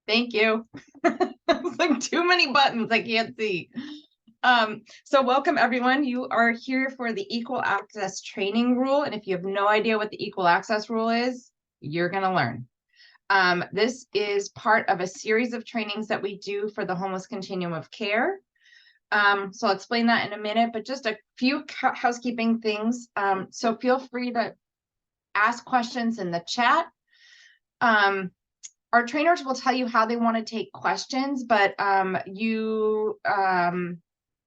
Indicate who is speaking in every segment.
Speaker 1: Thank you. It's like too many buttons I can't see. So welcome everyone. You are here for the equal access training rule. And if you have no idea what the equal access rule is, you're going to learn. This is part of a series of trainings that we do for the homeless continuum of care. So I'll explain that in a minute, but just a few housekeeping things. So feel free to ask questions in the chat. Our trainers will tell you how they want to take questions, but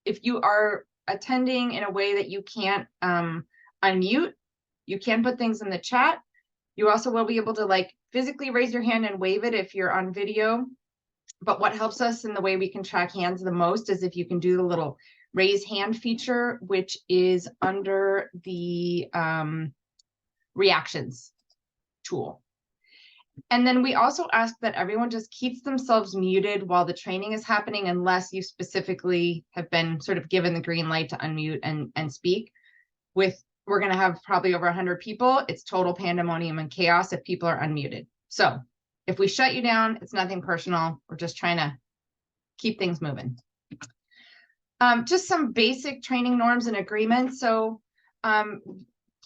Speaker 1: if you are attending in a way that you can't unmute, you can put things in the chat. You also will be able to like physically raise your hand and wave it if you're on video. But what helps us in the way we can track hands the most is if you can do the little raise hand feature, which is under the reactions tool. And then we also ask that everyone just keeps themselves muted while the training is happening, unless you specifically have been sort of given the green light to unmute and speak. We're going to have probably over 100 people. It's total pandemonium and chaos if people are unmuted. So if we shut you down, it's nothing personal. We're just trying to keep things moving. Just some basic training norms and agreements. So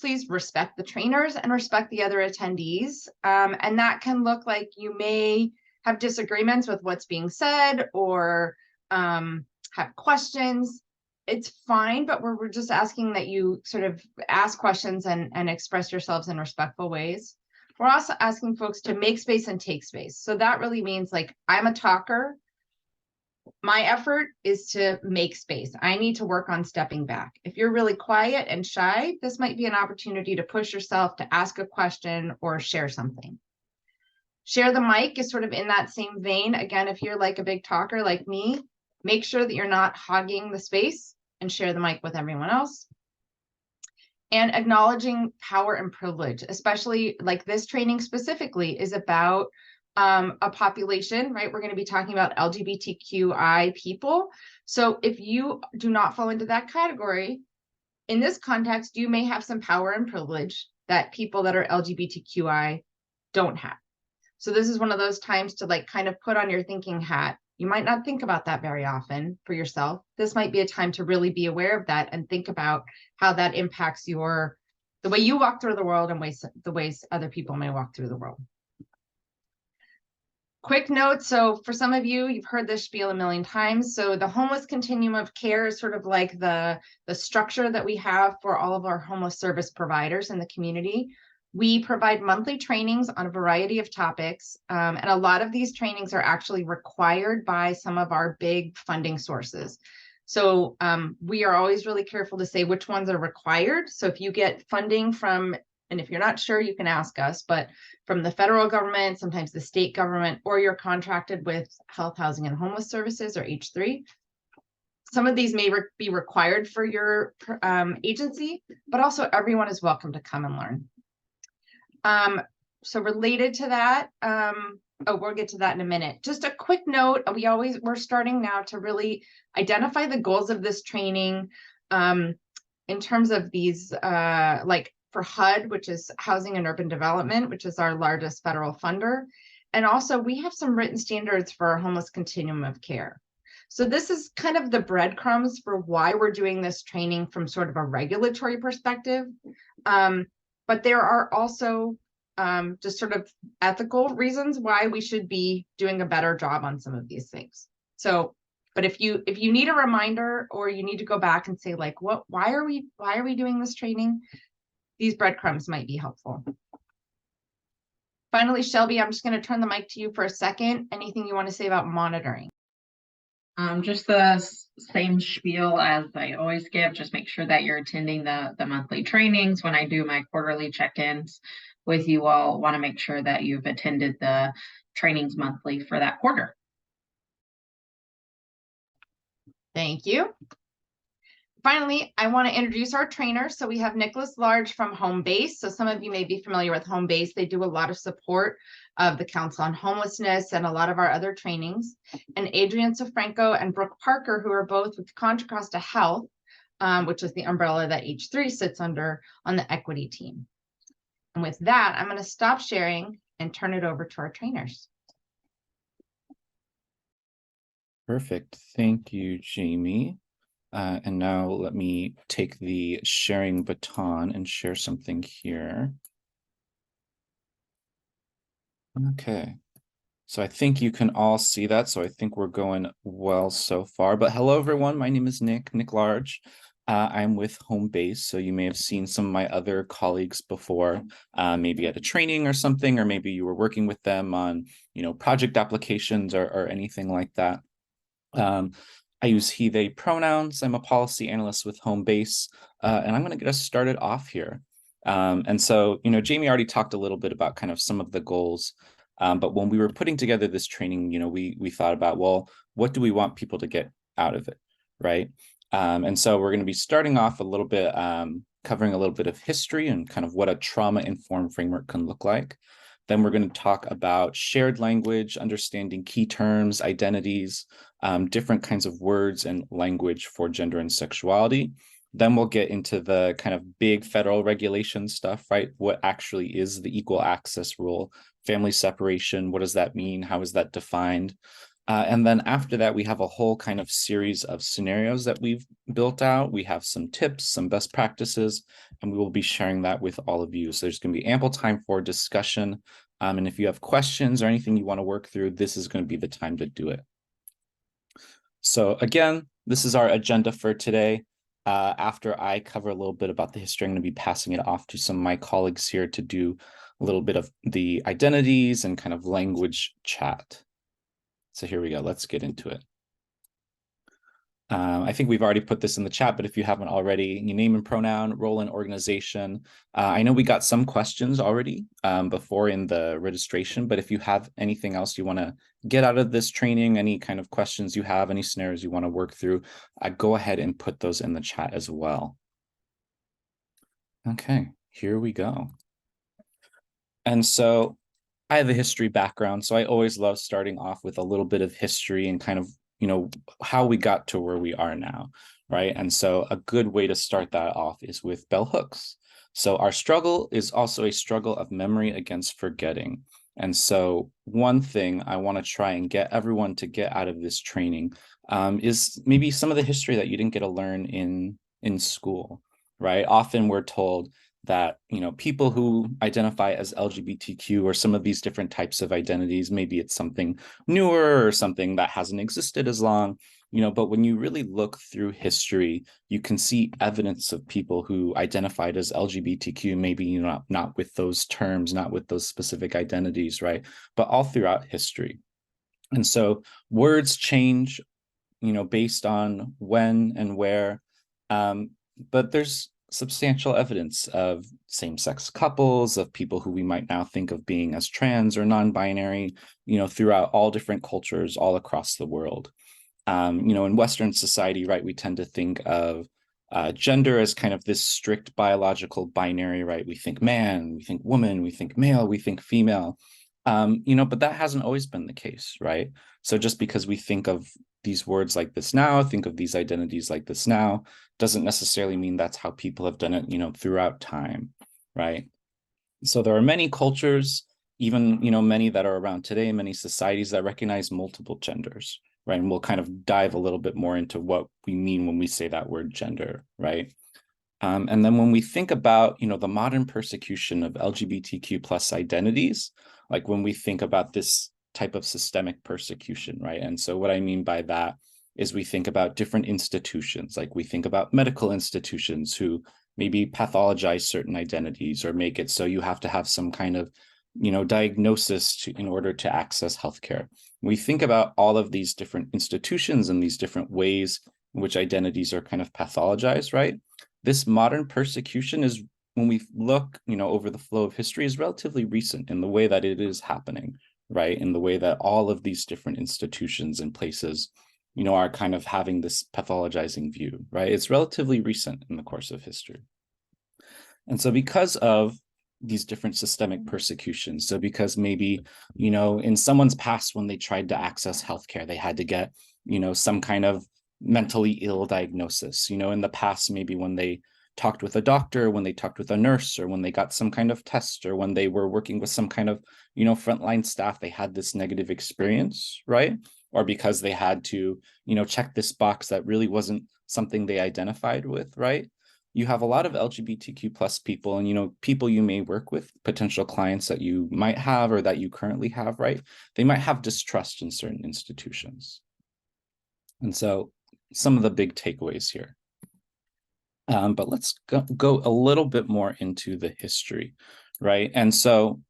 Speaker 1: please respect the trainers and respect the other attendees. And that can look like you may have disagreements with what's being said or have questions. It's fine, but we're just asking that you sort of ask questions and express yourselves in respectful ways. We're also asking folks to make space and take space. So that really means like, I'm a talker. My effort is to make space. I need to work on stepping back. If you're really quiet and shy, this might be an opportunity to push yourself to ask a question or share something. Share the mic is sort of in that same vein. Again, if you're like a big talker like me, make sure that you're not hogging the space and share the mic with everyone else. And acknowledging power and privilege, especially like this training specifically is about a population, right? We're going to be talking about LGBTQI people. So if you do not fall into that category, in this context, you may have some power and privilege that people that are LGBTQI don't have. So this is one of those times to like kind of put on your thinking hat. You might not think about that very often for yourself. This might be a time to really be aware of that and think about how that impacts the way you walk through the world and the ways other people may walk through the world. Quick note, so for some of you, you've heard this spiel a million times. So the homeless continuum of care is sort of like the structure that we have for all of our homeless service providers in the community. We provide monthly trainings on a variety of topics, and a lot of these trainings are actually required by some of our big funding sources. So we are always really careful to say which ones are required. So if you get funding from, and if you're not sure, you can ask us, but from the federal government, sometimes the state government, or you're contracted with Health, Housing, and Homeless Services, or H3. Some of these may be required for your agency, but also everyone is welcome to come and learn. So related to that, we'll get to that in a minute. Just a quick note, we're starting now to really identify the goals of this training in terms of these, like for HUD, which is Housing and Urban Development, which is our largest federal funder. And also we have some written standards for our homeless continuum of care. So this is kind of the breadcrumbs for why we're doing this training from sort of a regulatory perspective. But there are also just sort of ethical reasons why we should be doing a better job on some of these things. So, but if you need a reminder or you need to go back and say like, why are we doing this training? These breadcrumbs might be helpful. Finally, Shelby, I'm just going to turn the mic to you for a second. Anything you want to say about monitoring?
Speaker 2: Just the same spiel as I always give. Just make sure that you're attending the monthly trainings. When I do my quarterly check-ins with you all, want to make sure that you've attended the trainings monthly for that quarter.
Speaker 1: Thank you. Finally, I want to introduce our trainers. So we have Nicholas Large from Home Base. So some of you may be familiar with Home Base. They do a lot of support of the Council on Homelessness and a lot of our other trainings. And Adrian Sofranco and Brooke Parker, who are both with Contra Costa Health, which is the umbrella that H3 sits under on the equity team. And with that, I'm going to stop sharing and turn it over to our trainers.
Speaker 3: Perfect. Thank you, Jamie. And now let me take the sharing baton and share something here. Okay. So I think you can all see that. So I think we're going well so far. But hello, everyone. My name is Nick Large. I'm with Home Base. So you may have seen some of my other colleagues before, maybe at a training or something, or maybe you were working with them on, project applications or anything like that. I use he, they pronouns. I'm a policy analyst with Home Base, and I'm going to get us started off here. And so, Jamie already talked a little bit about kind of some of the goals, but when we were putting together this training, we thought about, well, what do we want people to get out of it, right? And so we're going to be starting off a little bit, covering a little bit of history and kind of what a trauma-informed framework can look like. Then we're going to talk about shared language, understanding key terms, identities, different kinds of words and language for gender and sexuality. Then we'll get into the kind of big federal regulation stuff, right? What actually is the equal access rule, family separation? What does that mean? How is that defined? And then after that, we have a whole kind of series of scenarios that we've built out. We have some tips, some best practices, and we will be sharing that with all of you. So there's going to be ample time for discussion. And if you have questions or anything you want to work through, this is going to be the time to do it. So again, this is our agenda for today. After I cover a little bit about the history, I'm going to be passing it off to some of my colleagues here to do a little bit of the identities and kind of language chat. So here we go. Let's get into it. I think we've already put this in the chat, but if you haven't already, your name and pronoun, role and organization. I know we got some questions already before in the registration, but if you have anything else you want to get out of this training, any kind of questions you have, any scenarios you want to work through, go ahead and put those in the chat as well. Okay, here we go. And so I have a history background, so I always love starting off with a little bit of history and kind of how we got to where we are now, right? And so a good way to start that off is with bell hooks. So our struggle is also a struggle of memory against forgetting. And so one thing I want to try and get everyone to get out of this training is maybe some of the history that you didn't get to learn in school, right? Often we're told that people who identify as LGBTQ or some of these different types of identities, maybe it's something newer or something that hasn't existed as long, but when you really look through history, you can see evidence of people who identified as LGBTQ, maybe not with those terms, not with those specific identities, right? But all throughout history. And so words change, based on when and where, but there's substantial evidence of same-sex couples, of people who we might now think of being as trans or non-binary, throughout all different cultures all across the world. In Western society, right, we tend to think of gender as kind of this strict biological binary, right? We think man, we think woman, we think male, we think female, but that hasn't always been the case, right? So just because we think of these words like this now, think of these identities like this now, doesn't necessarily mean that's how people have done it, throughout time, right? So there are many cultures, even, many that are around today, many societies that recognize multiple genders, right? And we'll kind of dive a little bit more into what we mean when we say that word gender, right? And then when we think about, the modern persecution of LGBTQ plus identities, like when we think about this type of systemic persecution, right? And so what I mean by that is we think about different institutions, like we think about medical institutions who maybe pathologize certain identities or make it so you have to have some kind of, diagnosis in order to access healthcare. We think about all of these different institutions and these different ways in which identities are kind of pathologized, right? This modern persecution is, when we look, over the flow of history, is relatively recent in the way that it is happening, right? In the way that all of these different institutions and places, are kind of having this pathologizing view, right? It's relatively recent in the course of history. And so because of these different systemic persecutions, so because maybe, in someone's past, when they tried to access healthcare, they had to get, some kind of mentally ill diagnosis, in the past, maybe when they talked with a doctor, when they talked with a nurse, or when they got some kind of test, or when they were working with some kind of, frontline staff, they had this negative experience, right? or because they had to, check this box that really wasn't something they identified with, right? You have a lot of LGBTQ plus people and, people you may work with, potential clients that you might have or that you currently have, right? They might have distrust in certain institutions. And so some of the big takeaways here. But let's go a little bit more into the history, right? And so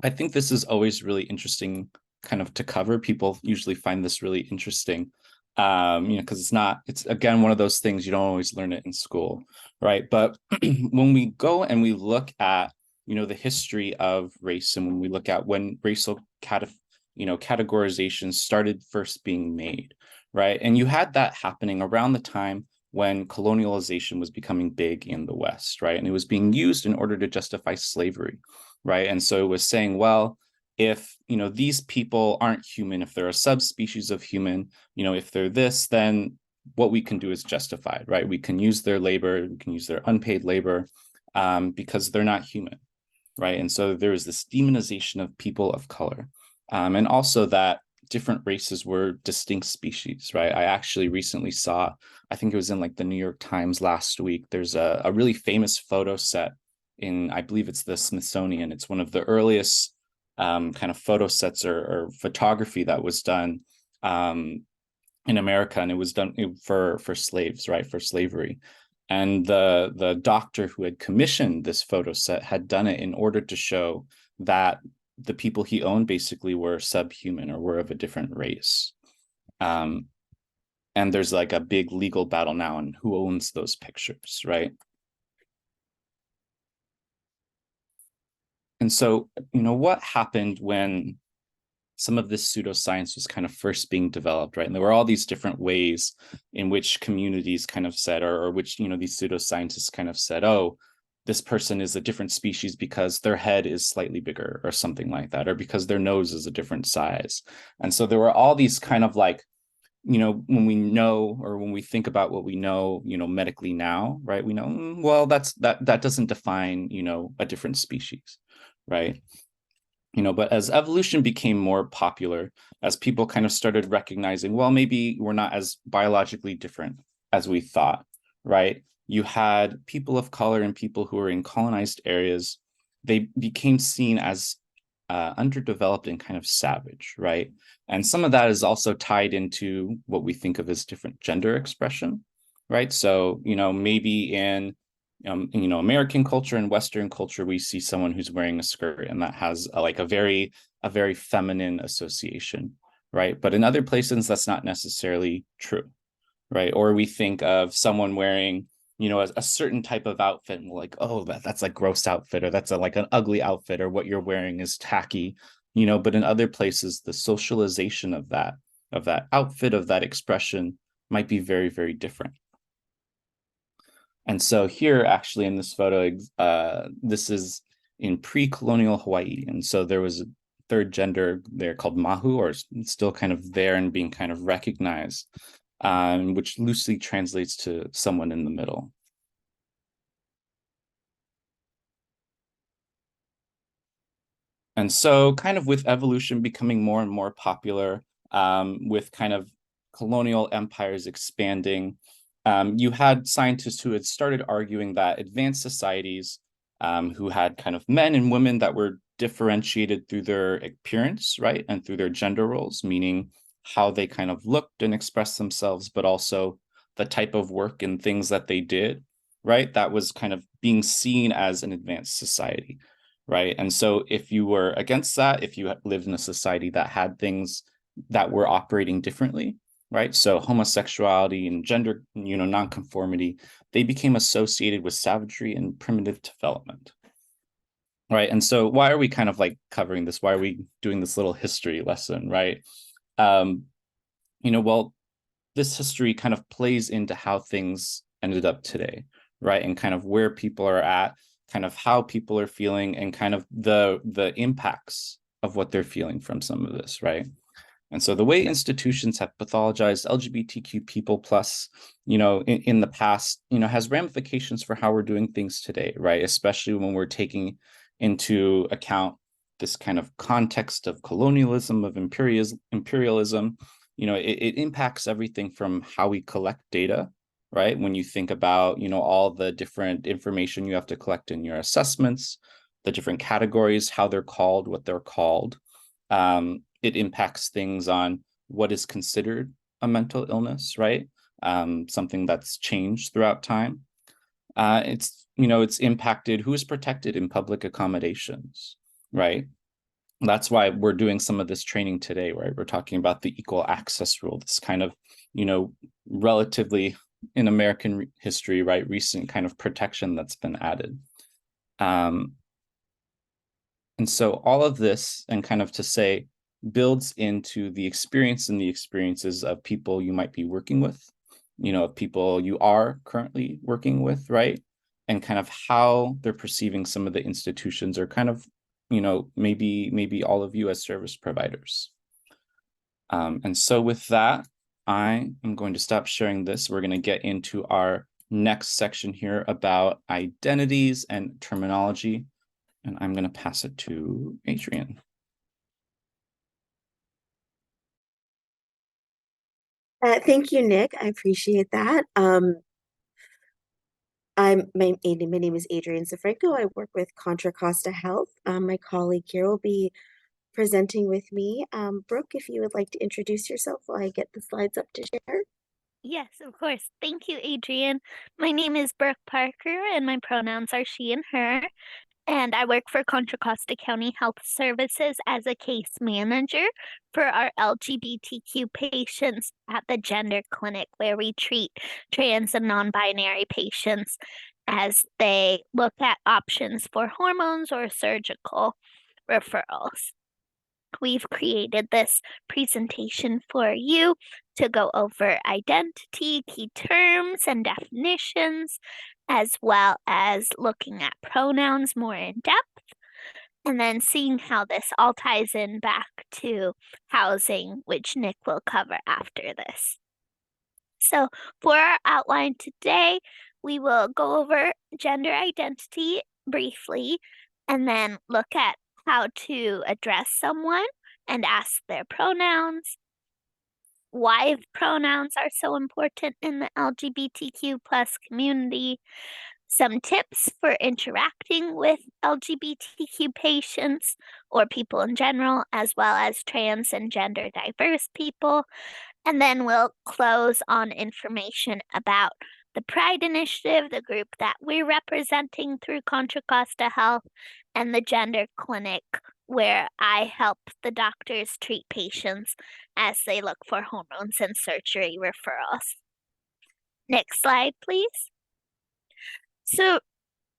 Speaker 3: I think this is always really interesting kind of to cover. People usually find this really interesting, because it's again, one of those things you don't always learn it in school, right? But when we go and we look at, the history of race, and when we look at when racial categorizations started first being made, right? And you had that happening around the time when colonialization was becoming big in the West, right? And it was being used in order to justify slavery, right? And so it was saying, well, if, these people aren't human, if they're a subspecies of human, if they're this, then what we can do is justified, right? We can use their labor, we can use their unpaid labor, because they're not human, right? And so there was this demonization of people of color, and also that different races were distinct species, right? I actually recently saw, I think it was in like the New York Times last week, there's a really famous photo set in, I believe it's the Smithsonian. It's one of the earliest kind of photo sets or photography that was done in America, and it was done for slaves, right, for slavery. And the doctor who had commissioned this photo set had done it in order to show that the people he owned basically were subhuman or were of a different race. And there's like a big legal battle now on who owns those pictures, right? And so, what happened when some of this pseudoscience was kind of first being developed, right? And there were all these different ways in which communities kind of said, or which, these pseudoscientists kind of said, oh, this person is a different species because their head is slightly bigger or something like that, or because their nose is a different size. And so there were all these kind of like, when we know, or when we think about what we know, medically now, right? We know, well, that doesn't define, a different species, right? But as evolution became more popular, as people kind of started recognizing, well, maybe we're not as biologically different as we thought, right? You had people of color and people who were in colonized areas. They became seen as underdeveloped and kind of savage, right? And some of that is also tied into what we think of as different gender expression, right? So, maybe in American culture and Western culture, we see someone who's wearing a skirt, and that has a very feminine association, right? But in other places, that's not necessarily true, right? Or we think of someone wearing, a certain type of outfit, and like, oh, that's like gross outfit, or that's like an ugly outfit, or what you're wearing is tacky, But in other places, the socialization of that outfit, of that expression, might be very, very different. And so here, actually, in this photo, this is in pre-colonial Hawaii. And so there was a third gender there called mahu, or still kind of there and being kind of recognized, which loosely translates to someone in the middle. And so kind of with evolution becoming more and more popular, with kind of colonial empires expanding, you had scientists who had started arguing that advanced societies, who had kind of men and women that were differentiated through their appearance, right, and through their gender roles, meaning how they kind of looked and expressed themselves, but also the type of work and things that they did, right, that was kind of being seen as an advanced society, right? And so if you were against that, if you lived in a society that had things that were operating differently, right? So homosexuality and gender, nonconformity, they became associated with savagery and primitive development, right? And so why are we kind of like covering this? Why are we doing this little history lesson, right? Well, this history kind of plays into how things ended up today, right? And kind of where people are at, kind of how people are feeling, and kind of the impacts of what they're feeling from some of this, right? And so the way institutions have pathologized LGBTQ people plus, in the past, has ramifications for how we're doing things today, right? Especially when we're taking into account this kind of context of colonialism, of imperialism, it impacts everything from how we collect data, right? When you think about, all the different information you have to collect in your assessments, the different categories, how they're called, what they're called. It impacts things on what is considered a mental illness, right? Something that's changed throughout time. It's impacted who is protected in public accommodations, right? That's why we're doing some of this training today, right? We're talking about the equal access rule, this kind of, relatively in American history, right, recent kind of protection that's been added. And so all of this, and kind of to say, builds into the experience and the experiences of people you might be working with, people you are currently working with, right? And kind of how they're perceiving some of the institutions, or kind of, maybe all of you as service providers. And so with that, I am going to stop sharing this. We're going to get into our next section here about identities and terminology. And I'm going to pass it to Adrian.
Speaker 4: Thank you, Nick. I appreciate that. My name is Adrian Safranco. I work with Contra Costa Health. My colleague here will be presenting with me. Brooke, if you would like to introduce yourself while I get the slides up to share.
Speaker 5: Yes, of course. Thank you, Adrian. My name is Brooke Parker, and my pronouns are she and her. And I work for Contra Costa County Health Services as a case manager for our LGBTQ patients at the gender clinic, where we treat trans and non-binary patients as they look at options for hormones or surgical referrals. We've created this presentation for you to go over identity, key terms, and definitions, as well as looking at pronouns more in depth, and then seeing how this all ties in back to housing, which Nick will cover after this. So for our outline today, we will go over gender identity briefly, and then look at how to address someone and ask their pronouns, why pronouns are so important in the LGBTQ plus community, some tips for interacting with LGBTQ patients or people in general, as well as trans and gender diverse people. And then we'll close on information about the Pride Initiative, the group that we're representing through Contra Costa Health, and the Gender Clinic, where I help the doctors treat patients as they look for hormones and surgery referrals. Next slide, please. So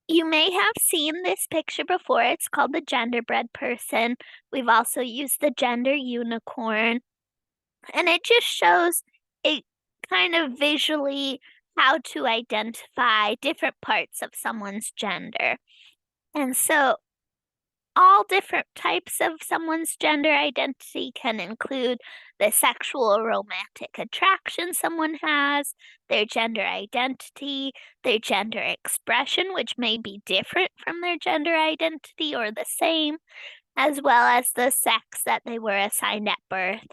Speaker 5: you may have seen this picture before. It's called the genderbread person. We've also used the gender unicorn. And it just shows it kind of visually how to identify different parts of someone's gender. And so all different types of someone's gender identity can include the sexual or romantic attraction someone has, their gender identity, their gender expression, which may be different from their gender identity or the same, as well as the sex that they were assigned at birth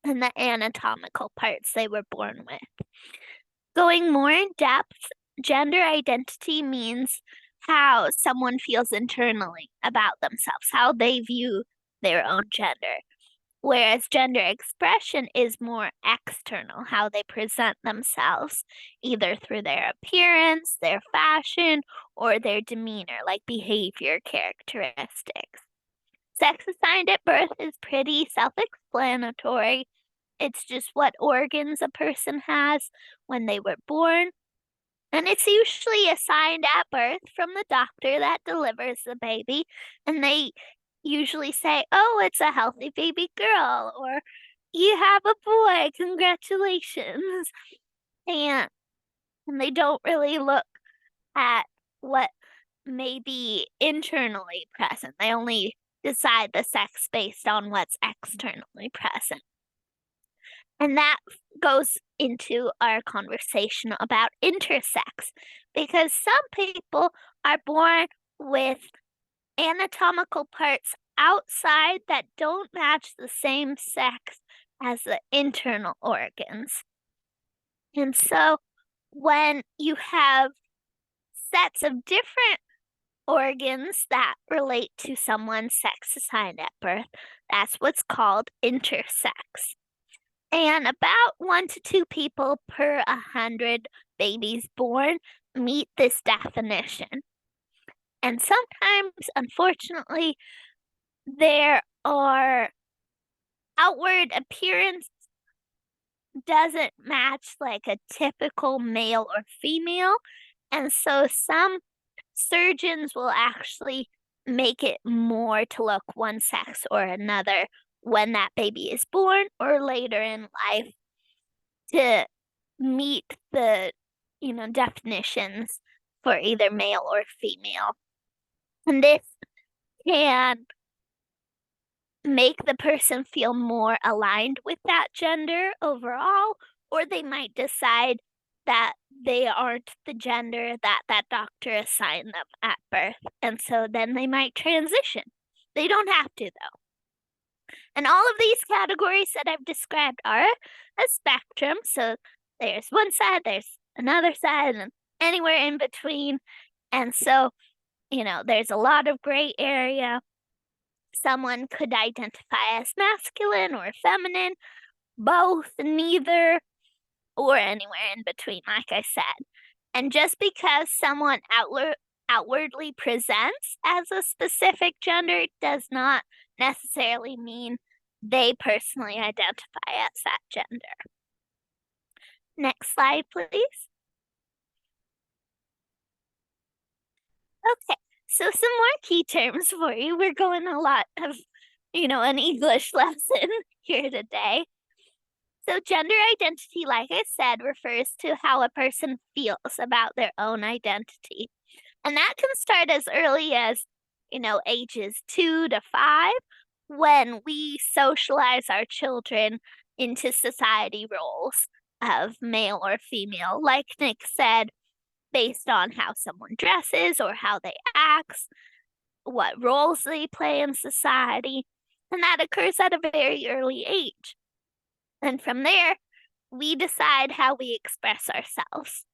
Speaker 5: and the anatomical parts they were born with. Going more in depth, gender identity means how someone feels internally about themselves, how they view their own gender. Whereas gender expression is more external, how they present themselves, either through their appearance, their fashion, or their demeanor, like behavior characteristics. Sex assigned at birth is pretty self-explanatory. It's just what organs a person has when they were born. And it's usually assigned at birth from the doctor that delivers the baby. And they usually say, oh, it's a healthy baby girl, or you have a boy, congratulations. And they don't really look at what may be internally present. They only decide the sex based on what's externally present. And that goes into our conversation about intersex, because some people are born with anatomical parts outside that don't match the same sex as the internal organs. And so when you have sets of different organs that relate to someone's sex assigned at birth, that's what's called intersex. And about 1 to 2 people per 100 babies born meet this definition. And sometimes, unfortunately, there are outward appearance doesn't match like a typical male or female. And so some surgeons will actually make it more to look one sex or another when that baby is born or later in life to meet the, definitions for either male or female. And this can make the person feel more aligned with that gender overall, or they might decide that they aren't the gender that that doctor assigned them at birth. And so then they might transition. They don't have to, though. And all of these categories that I've described are a spectrum. So there's one side, there's another side, and anywhere in between. And so, there's a lot of gray area. Someone could identify as masculine or feminine, both, neither, or anywhere in between, like I said. And just because someone outwardly presents as a specific gender does not necessarily mean they personally identify as that gender. Next slide, please. Okay, so some more key terms for you. We're going a lot of, an English lesson here today. So gender identity, like I said, refers to how a person feels about their own identity. And that can start as early as, ages 2 to 5, when we socialize our children into society roles of male or female. Like Nick said, based on how someone dresses or how they act, what roles they play in society. And that occurs at a very early age. And from there, we decide how we express ourselves.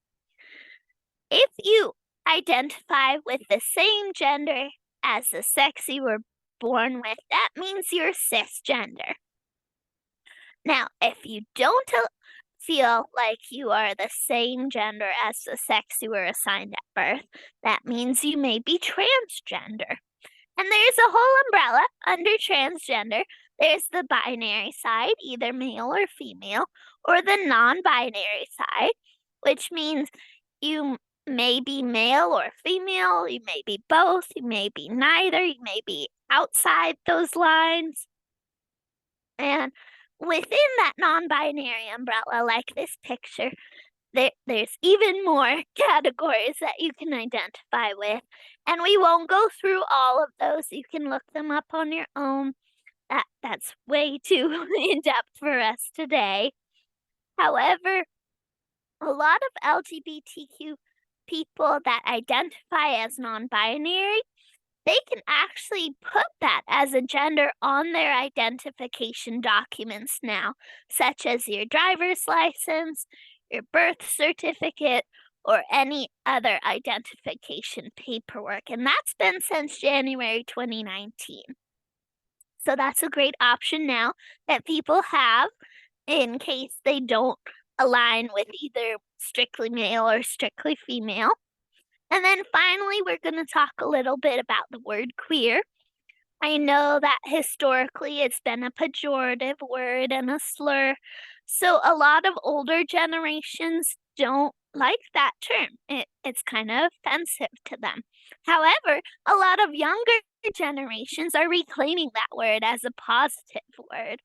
Speaker 5: If you identify with the same gender as the sex you were born with, that means you're cisgender. Now, if you don't feel like you are the same gender as the sex you were assigned at birth, that means you may be transgender. And there's a whole umbrella under transgender. There's the binary side, either male or female, or the non-binary side, which means you may be male or female, you may be both, you may be neither, you may be outside those lines. And within that non-binary umbrella, like this picture, there's even more categories that you can identify with. And we won't go through all of those. You can look them up on your own. That's way too in-depth for us today. However, a lot of LGBTQ people that identify as non-binary, they can actually put that as a gender on their identification documents now, such as your driver's license, your birth certificate, or any other identification paperwork. And that's been since January 2019. So that's a great option now that people have in case they don't align with either strictly male or strictly female. And then finally, we're going to talk a little bit about the word queer. I know that historically it's been a pejorative word and a slur, so a lot of older generations don't like that term. It's kind of offensive to them. However, a lot of younger generations are reclaiming that word as a positive word.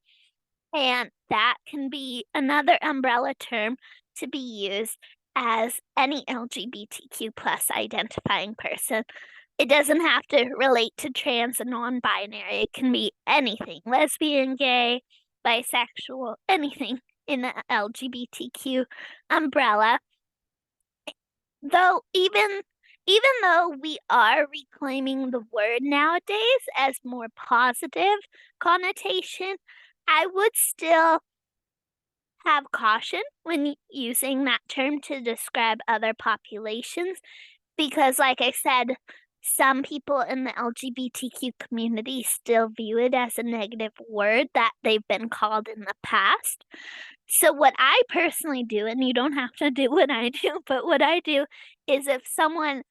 Speaker 5: And that can be another umbrella term to be used as any LGBTQ plus identifying person. It doesn't have to relate to trans and non-binary. It can be anything, lesbian, gay, bisexual, anything in the LGBTQ umbrella. Though even though we are reclaiming the word nowadays as more positive connotation, I would still have caution when using that term to describe other populations because, like I said, some people in the LGBTQ community still view it as a negative word that they've been called in the past. So what I personally do, and you don't have to do what I do, but what I do is if someone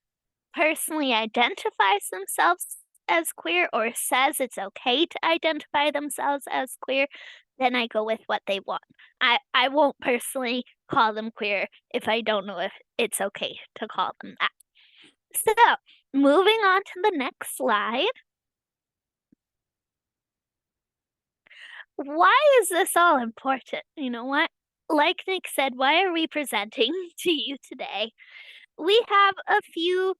Speaker 5: personally identifies themselves as queer or says it's okay to identify themselves as queer, then I go with what they want. I won't personally call them queer if I don't know if it's okay to call them that. So, moving on to the next slide. Why is this all important? You know what? Like Nick said, why are we presenting to you today? We have a few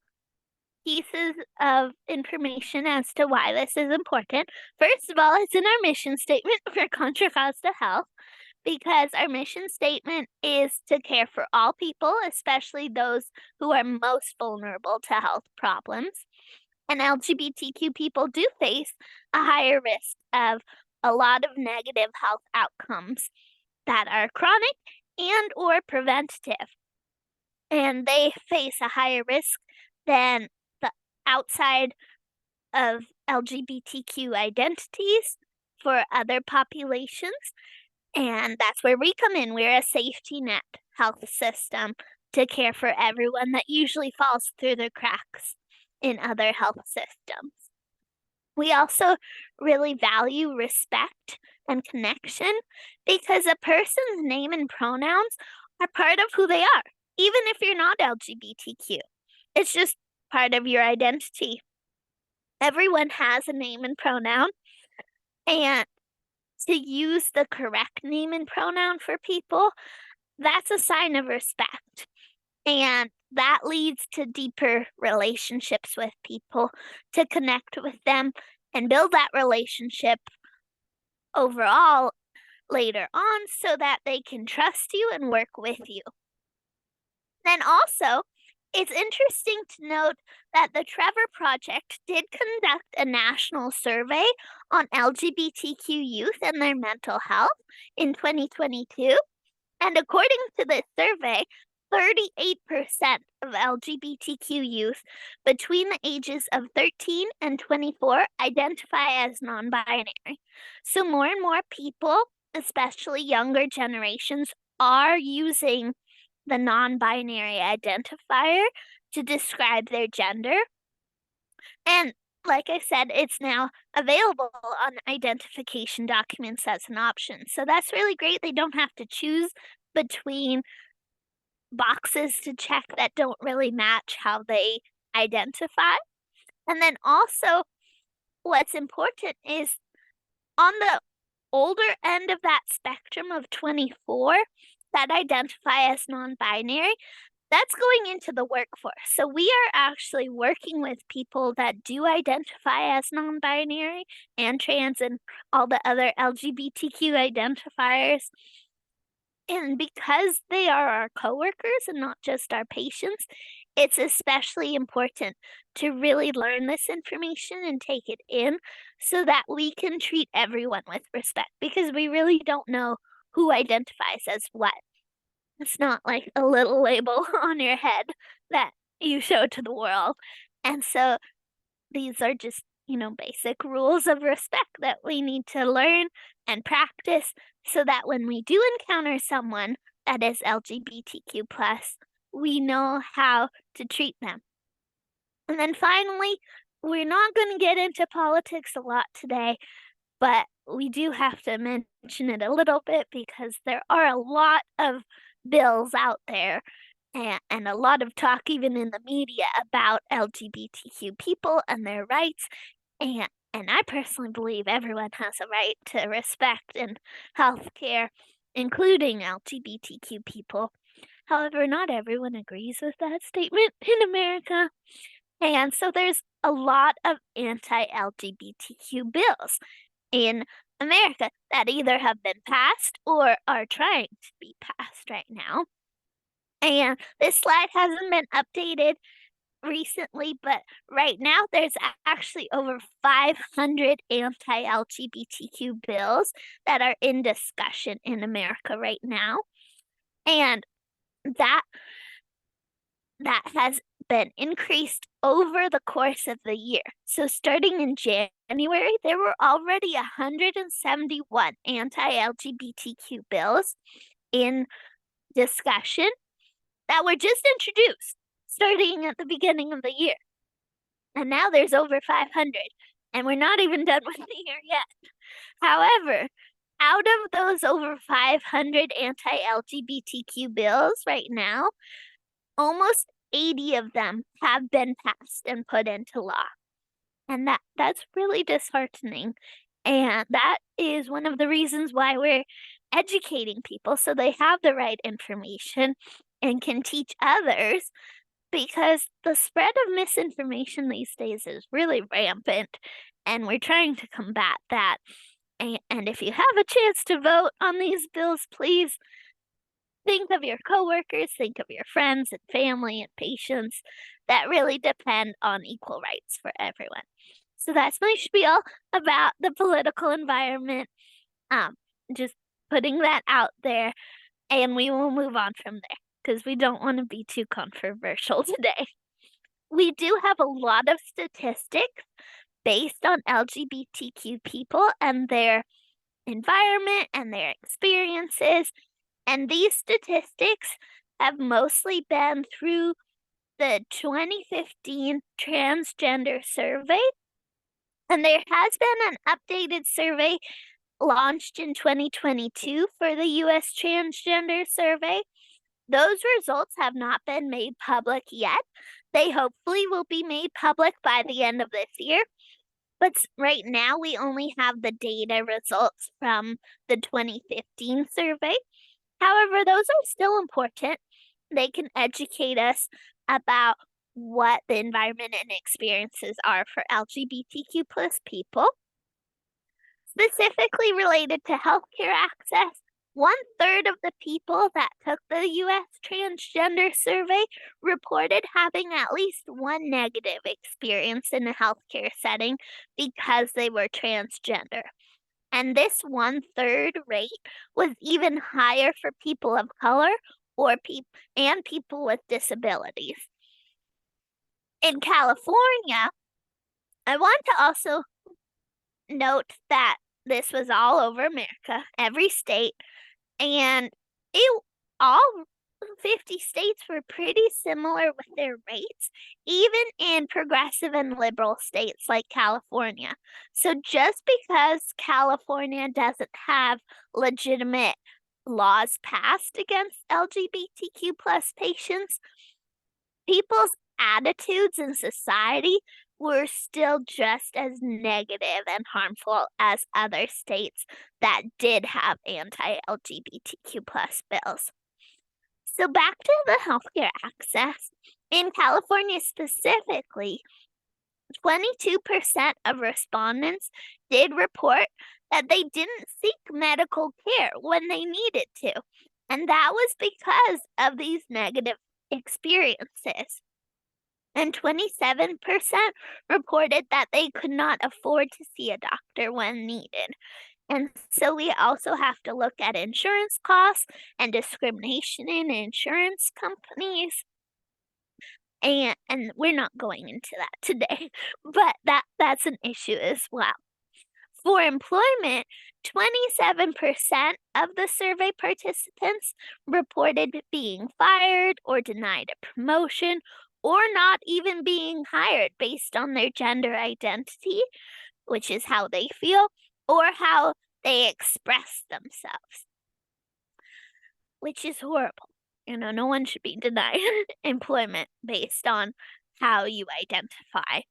Speaker 5: pieces of information as to why this is important. First of all, it's in our mission statement for Contra Costa Health because our mission statement is to care for all people, especially those who are most vulnerable to health problems. And LGBTQ people do face a higher risk of a lot of negative health outcomes that are chronic and or preventative. And they face a higher risk than the outside of LGBTQ identities for other populations. And that's where we come in. We're a safety net health system to care for everyone that usually falls through the cracks in other health systems. We also really value respect and connection because a person's name and pronouns are part of who they are, even if you're not LGBTQ. It's just part of your identity. Everyone has a name and pronoun, and to use the correct name and pronoun for people, that's a sign of respect. And that leads to deeper relationships with people, to connect with them and build that relationship overall later on so that they can trust you and work with you. Then also, it's interesting to note that the Trevor Project did conduct a national survey on LGBTQ youth and their mental health in 2022. And according to this survey, 38% of LGBTQ youth between the ages of 13 and 24 identify as non-binary. So more and more people, especially younger generations, are using the non-binary identifier to describe their gender. And like I said, it's now available on identification documents as an option. So that's really great. They don't have to choose between boxes to check that don't really match how they identify. And then also, what's important is on the older end of that spectrum of 24 that identify as non-binary, that's going into the workforce. So we are actually working with people that do identify as non-binary and trans and all the other LGBTQ identifiers. And because they are our coworkers and not just our patients, it's especially important to really learn this information and take it in so that we can treat everyone with respect because we really don't know who identifies as what. It's not like a little label on your head that you show to the world. And so these are just, basic rules of respect that we need to learn and practice so that when we do encounter someone that is LGBTQ+, we know how to treat them. And then finally, we're not going to get into politics a lot today, but we do have to mention it a little bit because there are a lot of bills out there and a lot of talk even in the media about LGBTQ people and their rights. And I personally believe everyone has a right to respect in healthcare, including LGBTQ people. However, not everyone agrees with that statement in America. And so there's a lot of anti-LGBTQ bills in America that either have been passed or are trying to be passed right now. And this slide hasn't been updated recently, but right now there's actually over 500 anti-LGBTQ bills that are in discussion in America right now. And that has been increased over the course of the year. So starting in January, there were already 171 anti-LGBTQ bills in discussion that were just introduced starting at the beginning of the year. And now there's over 500, and we're not even done with the year yet. However, out of those over 500 anti-LGBTQ bills right now, almost 80 of them have been passed and put into law. And that's really disheartening. And that is one of the reasons why we're educating people so they have the right information and can teach others, because the spread of misinformation these days is really rampant, and we're trying to combat that. And if you have a chance to vote on these bills, please think of your coworkers, think of your friends and family and patients that really depend on equal rights for everyone. So that's my spiel about the political environment. Just putting that out there, and we will move on from there because we don't want to be too controversial today. We do have a lot of statistics based on LGBTQ people and their environment and their experiences. And these statistics have mostly been through the 2015 transgender survey. And there has been an updated survey launched in 2022 for the US Transgender Survey. Those results have not been made public yet. They hopefully will be made public by the end of this year. But right now, we only have the data results from the 2015 survey. However, those are still important. They can educate us about what the environment and experiences are for LGBTQ plus people. Specifically related to healthcare access, 1/3 of the people that took the US Transgender Survey reported having at least one negative experience in a healthcare setting because they were transgender. And this 1/3 rate was even higher for people of color and people with disabilities. In California, I want to also note that this was all over America, every state, and all 50 states were pretty similar with their rates, even in progressive and liberal states like California. So just because California doesn't have legitimate laws passed against LGBTQ plus patients, people's attitudes in society were still just as negative and harmful as other states that did have anti-LGBTQ plus bills. So back to the healthcare access. In California specifically, 22% of respondents did report that they didn't seek medical care when they needed to. And that was because of these negative experiences. And 27% reported that they could not afford to see a doctor when needed. And so we also have to look at insurance costs and discrimination in insurance companies. And we're not going into that today, but that's an issue as well. For employment, 27% of the survey participants reported being fired or denied a promotion or not even being hired based on their gender identity, which is how they feel, or how they express themselves, which is horrible. No one should be denied employment based on how you identify,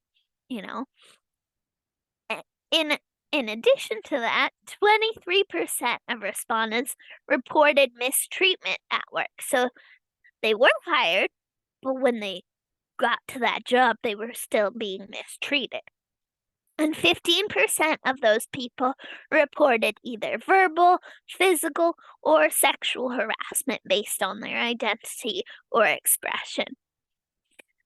Speaker 5: In addition to that, 23% of respondents reported mistreatment at work. So they were hired, but when they got to that job, they were still being mistreated. And 15% of those people reported either verbal, physical, or sexual harassment based on their identity or expression.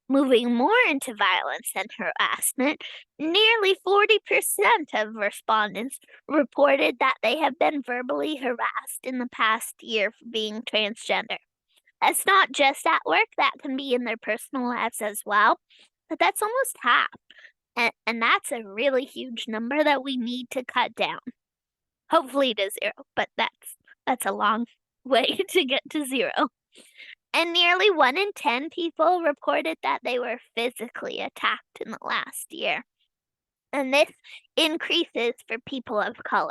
Speaker 5: Moving more into violence and harassment, nearly 40% of respondents reported that they have been verbally harassed in the past year for being transgender. That's not just at work, that can be in their personal lives as well, but that's almost half. And that's a really huge number that we need to cut down. Hopefully to zero, but that's a long way to get to zero. And nearly 1 in 10 people reported that they were physically attacked in the last year. And this increases for people of color.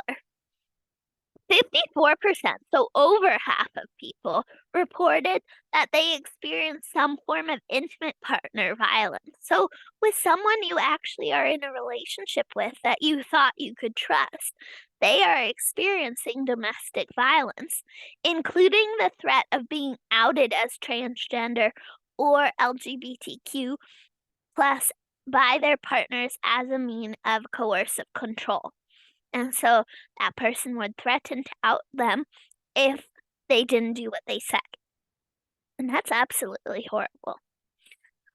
Speaker 5: 54%, so over half of people, reported that they experienced some form of intimate partner violence. So with someone you actually are in a relationship with that you thought you could trust, they are experiencing domestic violence, including the threat of being outed as transgender or LGBTQ plus by their partners as a mean of coercive control. And so that person would threaten to out them if they didn't do what they said. And that's absolutely horrible.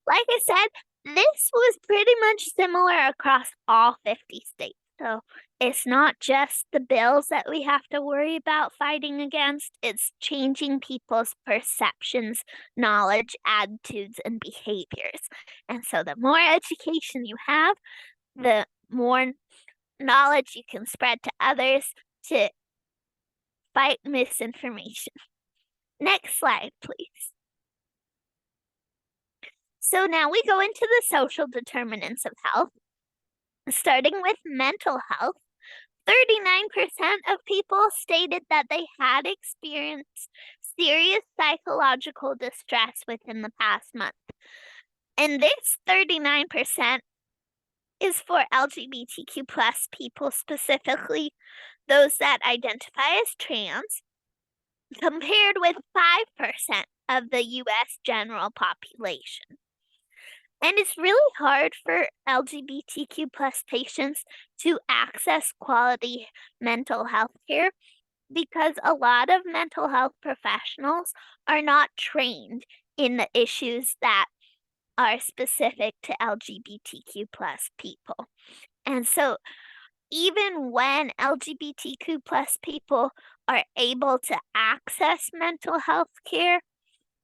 Speaker 5: Like I said, this was pretty much similar across all 50 states. So it's not just the bills that we have to worry about fighting against, it's changing people's perceptions, knowledge, attitudes, and behaviors. And so the more education you have, the more knowledge you can spread to others to fight misinformation. Next slide, please. So now we go into the social determinants of health. Starting with mental health, 39% of people stated that they had experienced serious psychological distress within the past month. And this 39% is for LGBTQ plus people, specifically those that identify as trans, compared with 5% of the US general population. And it's really hard for LGBTQ plus patients to access quality mental health care because a lot of mental health professionals are not trained in the issues that are specific to LGBTQ plus people. And so even when LGBTQ plus people are able to access mental health care,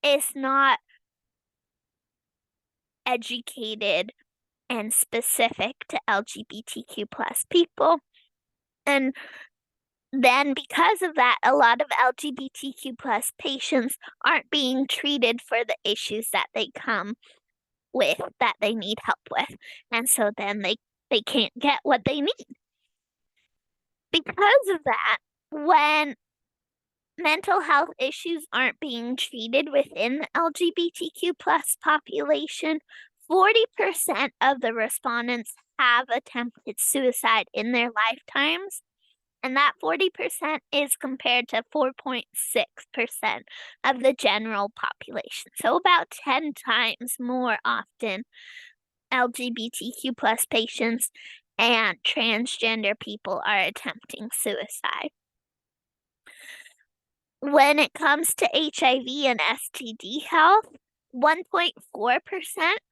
Speaker 5: it's not educated and specific to LGBTQ plus people. And then because of that, a lot of LGBTQ plus patients aren't being treated for the issues that they come with, that they need help with. And so then they can't get what they need. Because of that, when mental health issues aren't being treated within the LGBTQ plus population, 40% of the respondents have attempted suicide in their lifetimes. And that 40% is compared to 4.6% of the general population. So about 10 times more often LGBTQ plus patients and transgender people are attempting suicide. When it comes to HIV and STD health, 1.4%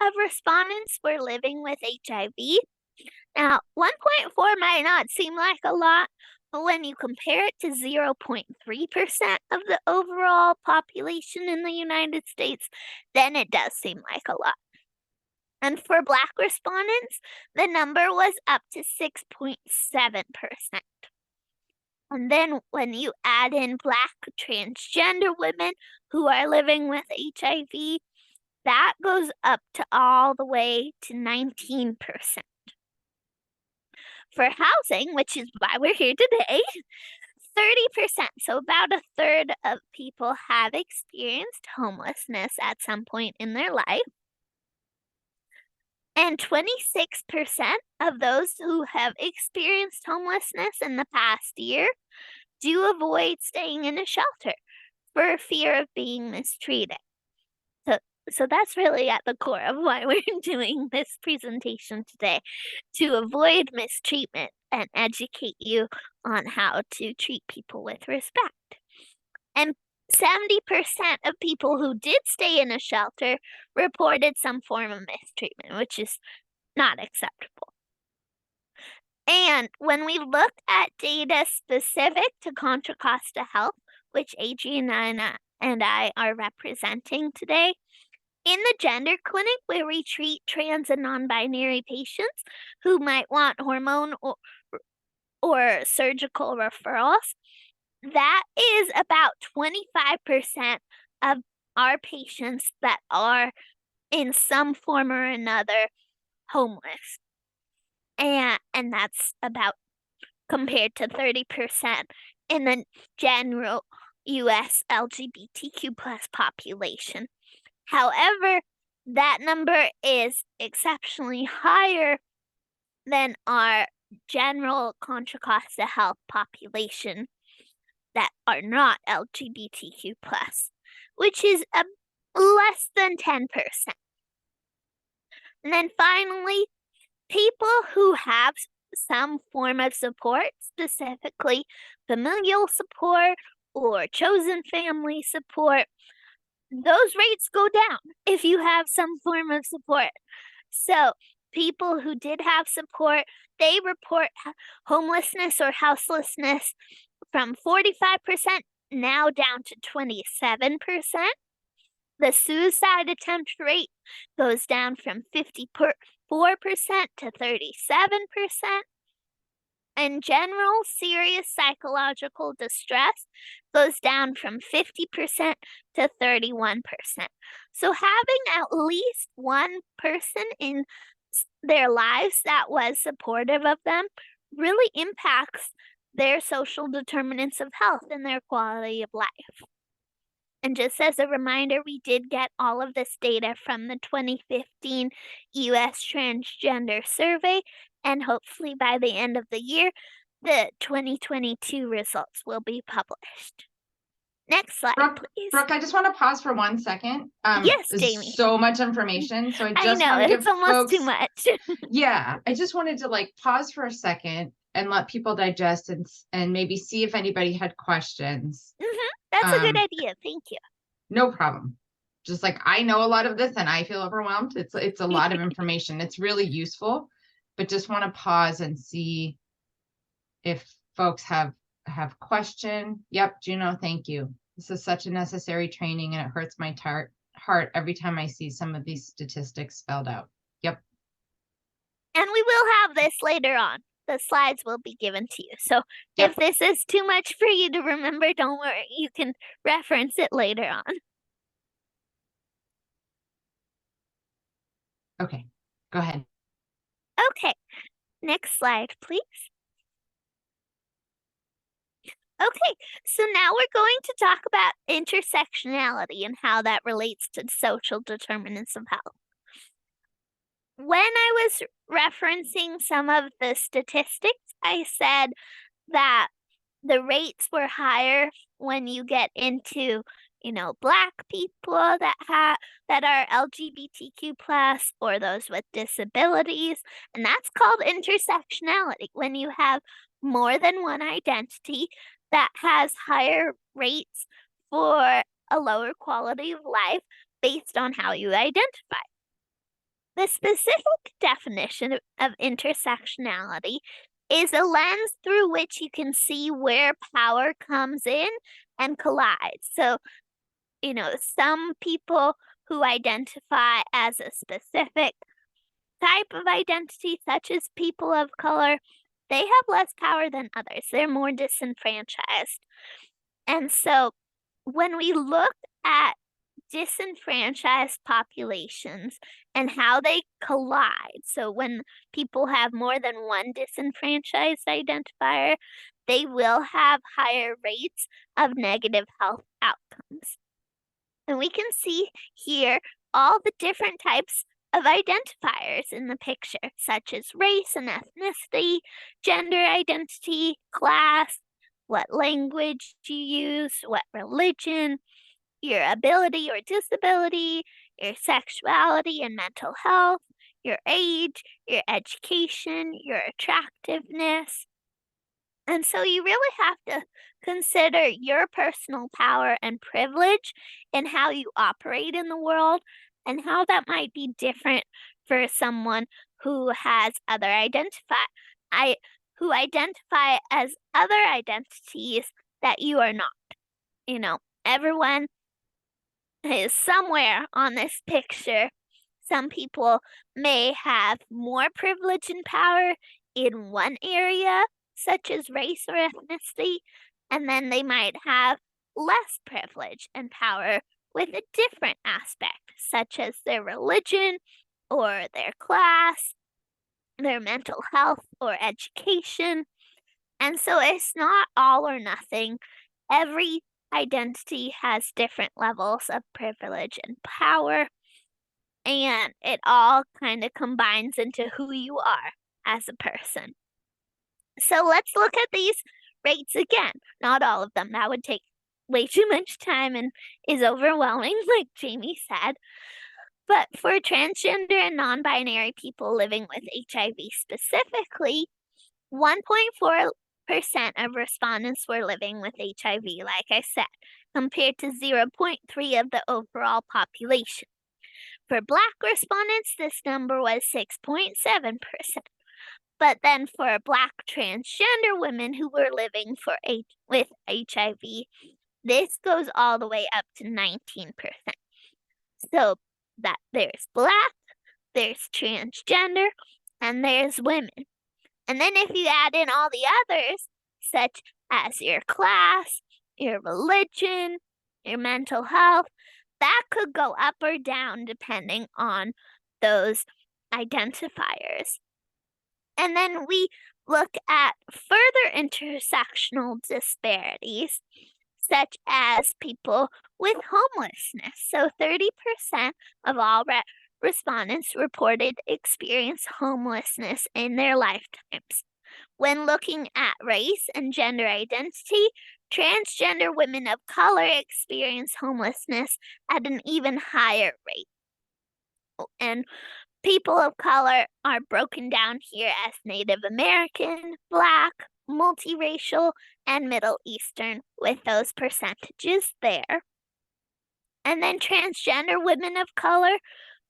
Speaker 5: of respondents were living with HIV. Now, 1.4 might not seem like a lot, but when you compare it to 0.3% of the overall population in the United States, then it does seem like a lot. And for Black respondents, the number was up to 6.7%. And then when you add in Black transgender women who are living with HIV, that goes up to all the way to 19%. For housing, which is why we're here today, 30%, so about a third of people have experienced homelessness at some point in their life. And 26% of those who have experienced homelessness in the past year do avoid staying in a shelter for fear of being mistreated. So that's really at the core of why we're doing this presentation today, to avoid mistreatment and educate you on how to treat people with respect. And 70% of people who did stay in a shelter reported some form of mistreatment, which is not acceptable. And when we look at data specific to Contra Costa Health, which Adrian and I are representing today, in the gender clinic where we treat trans and non-binary patients who might want hormone or surgical referrals, that is about 25% of our patients that are in some form or another homeless. And that's about compared to 30% in the general US LGBTQ plus population. However, that number is exceptionally higher than our general Contra Costa Health population that are not LGBTQ plus, which is less than 10%. And then finally, people who have some form of support, specifically familial support or chosen family support, those rates go down if you have some form of support. So people who did have support, they report homelessness or houselessness from 45% now down to 27%. The suicide attempt rate goes down from 54% to 37%. And general serious psychological distress goes down from 50% to 31%. So having at least one person in their lives that was supportive of them really impacts their social determinants of health and their quality of life. And just as a reminder, we did get all of this data from the 2015 US Transgender Survey, and hopefully by the end of the year, the 2022 results will be published. Next slide, please.
Speaker 1: Brooke, I just want to pause for 1 second.
Speaker 5: Yes,
Speaker 1: there's
Speaker 5: Jamie.
Speaker 1: so much information, so I
Speaker 5: I
Speaker 1: just
Speaker 5: know,
Speaker 1: want to give
Speaker 5: it's almost
Speaker 1: folks
Speaker 5: too much.
Speaker 1: Yeah, I just wanted to like pause for a second and let people digest and maybe see if anybody had questions.
Speaker 5: That's a good idea. Thank you.
Speaker 1: No problem. Just like I know a lot of this and I feel overwhelmed. It's a lot of information. It's really useful, but just want to pause and see if folks have question. Yep, Juno, thank you. This is such a necessary training and it hurts my heart every time I see some of these statistics spelled out. Yep.
Speaker 5: And we will have this later on. The slides will be given to you. So
Speaker 1: Yep.
Speaker 5: if this is too much for you to remember, don't worry. You can reference it later on.
Speaker 1: Okay, go ahead.
Speaker 5: Okay, next slide, please. Okay, so now we're going to talk about intersectionality and how that relates to social determinants of health. When I was referencing some of the statistics, I said that the rates were higher when you get into, Black people that are LGBTQ plus or those with disabilities, and that's called intersectionality. When you have more than one identity that has higher rates for a lower quality of life based on how you identify. The specific definition of intersectionality is a lens through which you can see where power comes in and collides. So, some people who identify as a specific type of identity, such as people of color, they have less power than others. They're more disenfranchised. And so when we look at disenfranchised populations and how they collide, so when people have more than one disenfranchised identifier, they will have higher rates of negative health outcomes. And we can see here all the different types of identifiers in the picture, such as race and ethnicity, gender identity, class, what language you use, what religion, your ability or disability, your sexuality and mental health, your age, your education, your attractiveness. And so you really have to consider your personal power and privilege and how you operate in the world and how that might be different for someone who has who identify as other identities that you are not. You know, everyone is somewhere on this picture. Some people may have more privilege and power in one area, such as race or ethnicity, and then they might have less privilege and power with a different aspect, such as their religion or their class, their mental health or education. And so it's not all or nothing. Every identity has different levels of privilege and power, and it all kind of combines into who you are as a person. So let's look at these rates again. Not all of them. That would take way too much time and is overwhelming, like Jamie said. But for transgender and non-binary people living with HIV specifically, 1.4% of respondents were living with HIV, like I said, compared to 0.3% of the overall population. For Black respondents, this number was 6.7%. But then for Black transgender women who were living with HIV, this goes all the way up to 19%. So that there's Black, there's transgender, and there's women. And then if you add in all the others, such as your class, your religion, your mental health, that could go up or down depending on those identifiers. And then we look at further intersectional disparities, such as people with homelessness. So 30% of all respondents reported experience homelessness in their lifetimes. When looking at race and gender identity, transgender women of color experience homelessness at an even higher rate. And people of color are broken down here as Native American, Black, multiracial, and Middle Eastern, with those percentages there. And then transgender women of color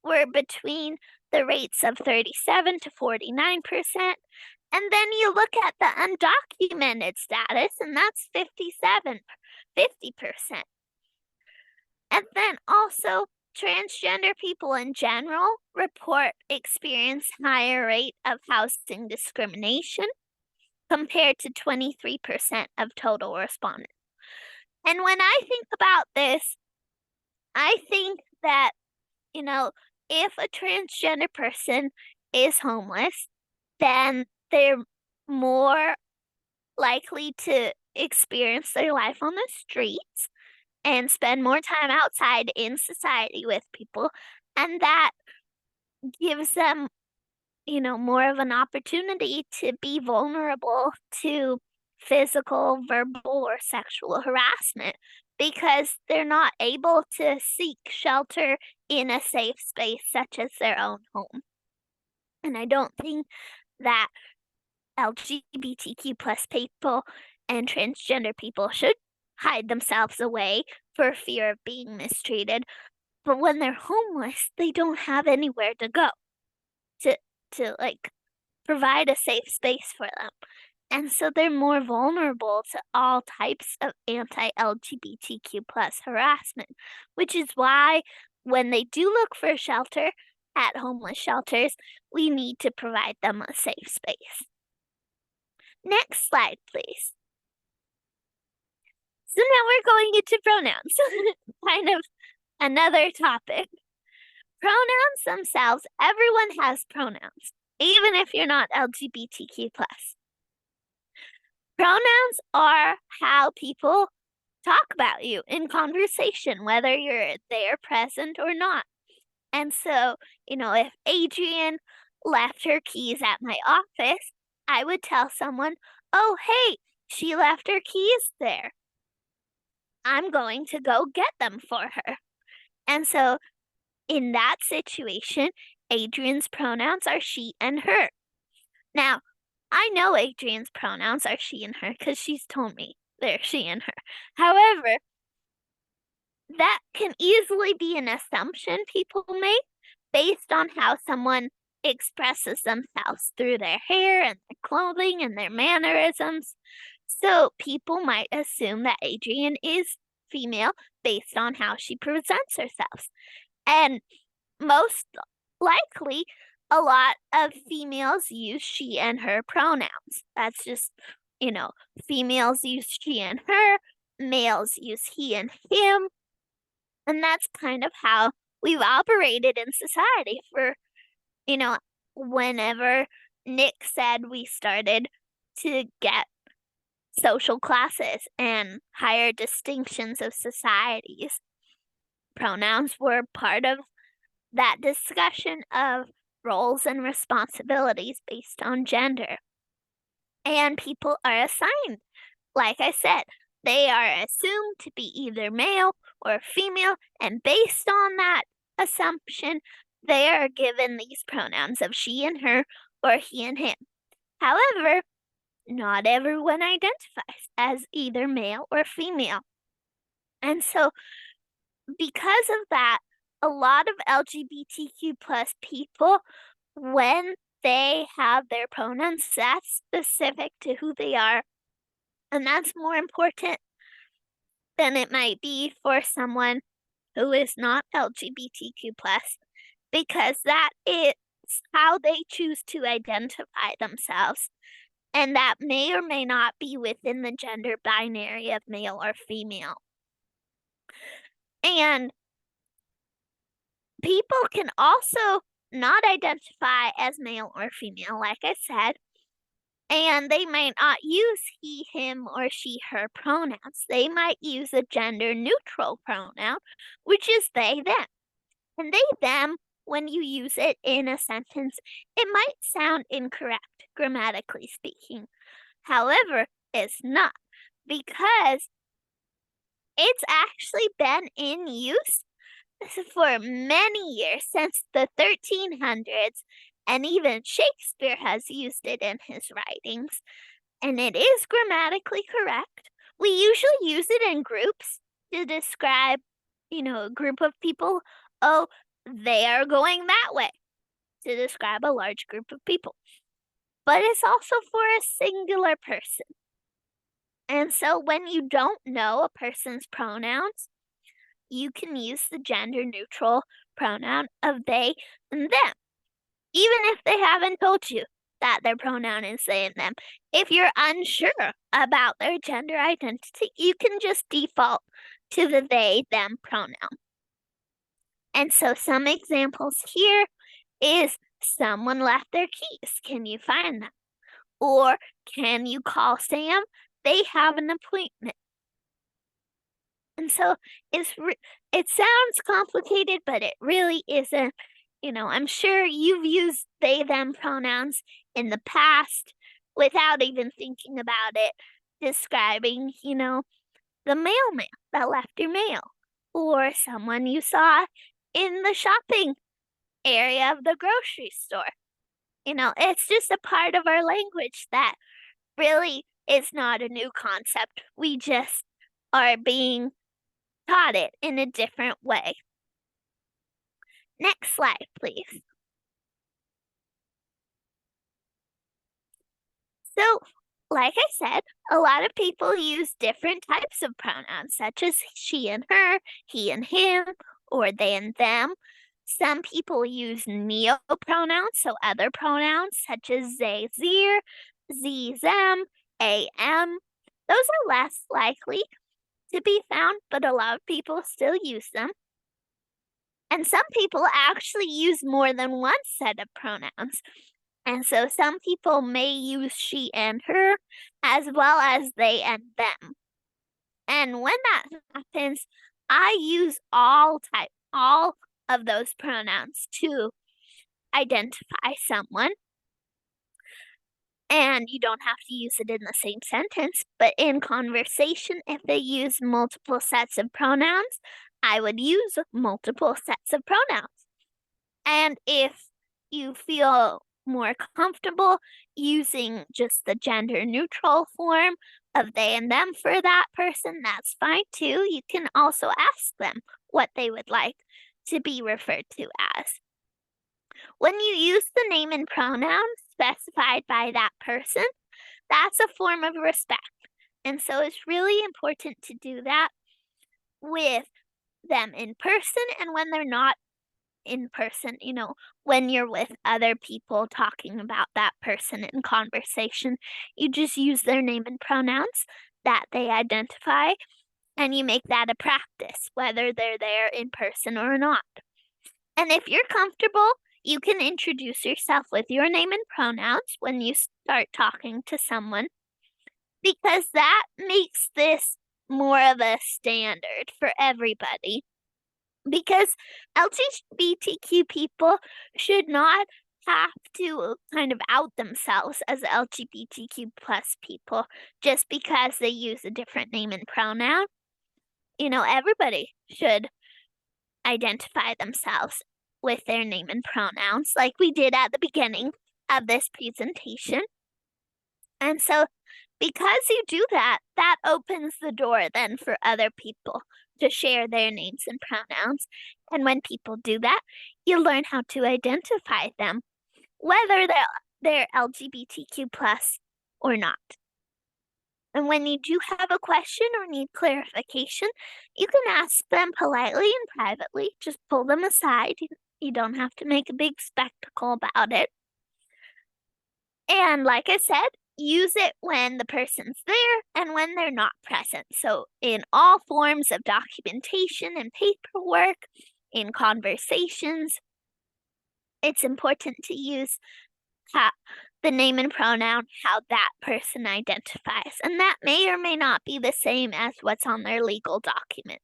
Speaker 5: were between the rates of 37 to 49%. And then you look at the undocumented status, and that's 50%. And then also transgender people in general experience higher rate of housing discrimination compared to 23% of total respondents. And when I think about this, I think that, if a transgender person is homeless, then they're more likely to experience their life on the streets and spend more time outside in society with people. And that gives them, more of an opportunity to be vulnerable to physical, verbal, or sexual harassment because they're not able to seek shelter in a safe space such as their own home. And I don't think that LGBTQ plus people and transgender people should hide themselves away for fear of being mistreated. But when they're homeless, they don't have anywhere to go to provide a safe space for them. And so they're more vulnerable to all types of anti-LGBTQ plus harassment, which is why when they do look for shelter at homeless shelters, we need to provide them a safe space. Next slide, please. So now we're going into pronouns, kind of another topic. Pronouns themselves, everyone has pronouns, even if you're not LGBTQ plus. Pronouns are how people talk about you in conversation, whether you're there present or not. And so, if Adrienne left her keys at my office, I would tell someone, oh, hey, she left her keys there. I'm going to go get them for her. And so in that situation, Adrienne's pronouns are she and her. Now, I know Adrian's pronouns are she and her because she's told me they're she and her. However, that can easily be an assumption people make based on how someone expresses themselves through their hair and their clothing and their mannerisms. So people might assume that Adrian is female based on how she presents herself. And most likely, a lot of females use she and her pronouns. That's just, females use she and her, males use he and him. And that's kind of how we've operated in society for, whenever Nick said we started to get social classes and higher distinctions of societies. Pronouns were part of that discussion of roles and responsibilities based on gender. And people are assigned, like I said, they are assumed to be either male or female, and based on that assumption, they are given these pronouns of she and her or he and him. However, not everyone identifies as either male or female. And so, because of that, a lot of LGBTQ plus people, when they have their pronouns, that's specific to who they are. And that's more important than it might be for someone who is not LGBTQ plus, because that is how they choose to identify themselves. And that may or may not be within the gender binary of male or female. And people can also not identify as male or female, like I said, and they might not use he, him, or she, her pronouns. They might use a gender neutral pronoun, which is they, them. And they, them, when you use it in a sentence, it might sound incorrect, grammatically speaking. However, it's not, because it's actually been in use for many years, since the 1300s, and even Shakespeare has used it in his writings, and it is grammatically correct. We usually use it in groups to describe, a group of people. Oh, they are going that way, to describe a large group of people. But it's also for a singular person. And so when you don't know a person's pronouns, you can use the gender neutral pronoun of they and them, even if they haven't told you that their pronoun is they and them. If you're unsure about their gender identity, you can just default to the they, them pronoun. And so some examples here is someone left their keys. Can you find them? Or can you call Sam? They have an appointment. And so it sounds complicated, but it really isn't. I'm sure you've used they, them pronouns in the past without even thinking about it, describing, the mailman that left your mail, or someone you saw in the shopping area of the grocery store. It's just a part of our language that really is not a new concept. We just are being taught it in a different way. Next slide, please. So, like I said, a lot of people use different types of pronouns, such as she and her, he and him, or they and them. Some people use neopronouns, so other pronouns, such as they, zir, z, them, am. Those are less likely to be found, but a lot of people still use them. And some people actually use more than one set of pronouns. And so some people may use she and her, as well as they and them. And when that happens, I use all of those pronouns to identify someone. And you don't have to use it in the same sentence, but in conversation, if they use multiple sets of pronouns, I would use multiple sets of pronouns. And if you feel more comfortable using just the gender neutral form of they and them for that person, that's fine too. You can also ask them what they would like to be referred to as. When you use the name and pronouns specified by that person, that's a form of respect. And so it's really important to do that with them in person and when they're not in person, when you're with other people talking about that person in conversation, you just use their name and pronouns that they identify, and you make that a practice, whether they're there in person or not. And if you're comfortable, you can introduce yourself with your name and pronouns when you start talking to someone, because that makes this more of a standard for everybody. Because LGBTQ people should not have to kind of out themselves as LGBTQ plus people just because they use a different name and pronoun. Everybody should identify themselves with their name and pronouns like we did at the beginning of this presentation. And so because you do that, that opens the door then for other people to share their names and pronouns. And when people do that, you learn how to identify them, whether they're LGBTQ plus or not. And when you do have a question or need clarification, you can ask them politely and privately. Just pull them aside. You don't have to make a big spectacle about it. And like I said, use it when the person's there and when they're not present. So in all forms of documentation and paperwork, in conversations, it's important to use the name and pronoun, how that person identifies. And that may or may not be the same as what's on their legal documents.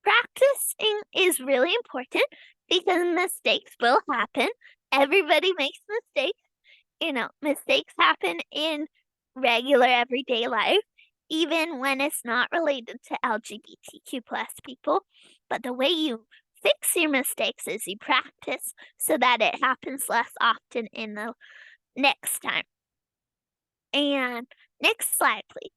Speaker 5: Practicing is really important because mistakes will happen. Everybody makes mistakes. Mistakes happen in regular everyday life, even when it's not related to LGBTQ plus people. But the way you fix your mistakes is you practice so that it happens less often in the next time. And next slide, please.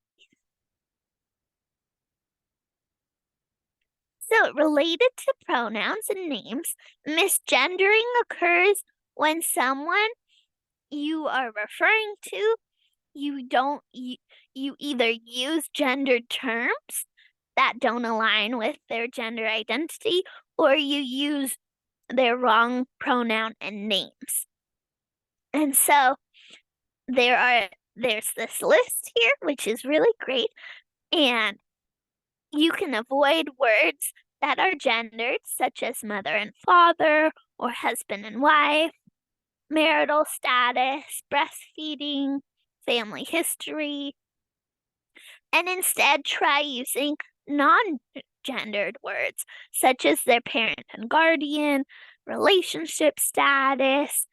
Speaker 5: So related to pronouns and names, misgendering occurs when someone you are referring to, you either use gendered terms that don't align with their gender identity, or you use their wrong pronoun and names. And so there's this list here, which is really great, and you can avoid words that are gendered, such as mother and father, or husband and wife, marital status, breastfeeding, family history, and instead try using non-gendered words such as their parent and guardian, relationship status,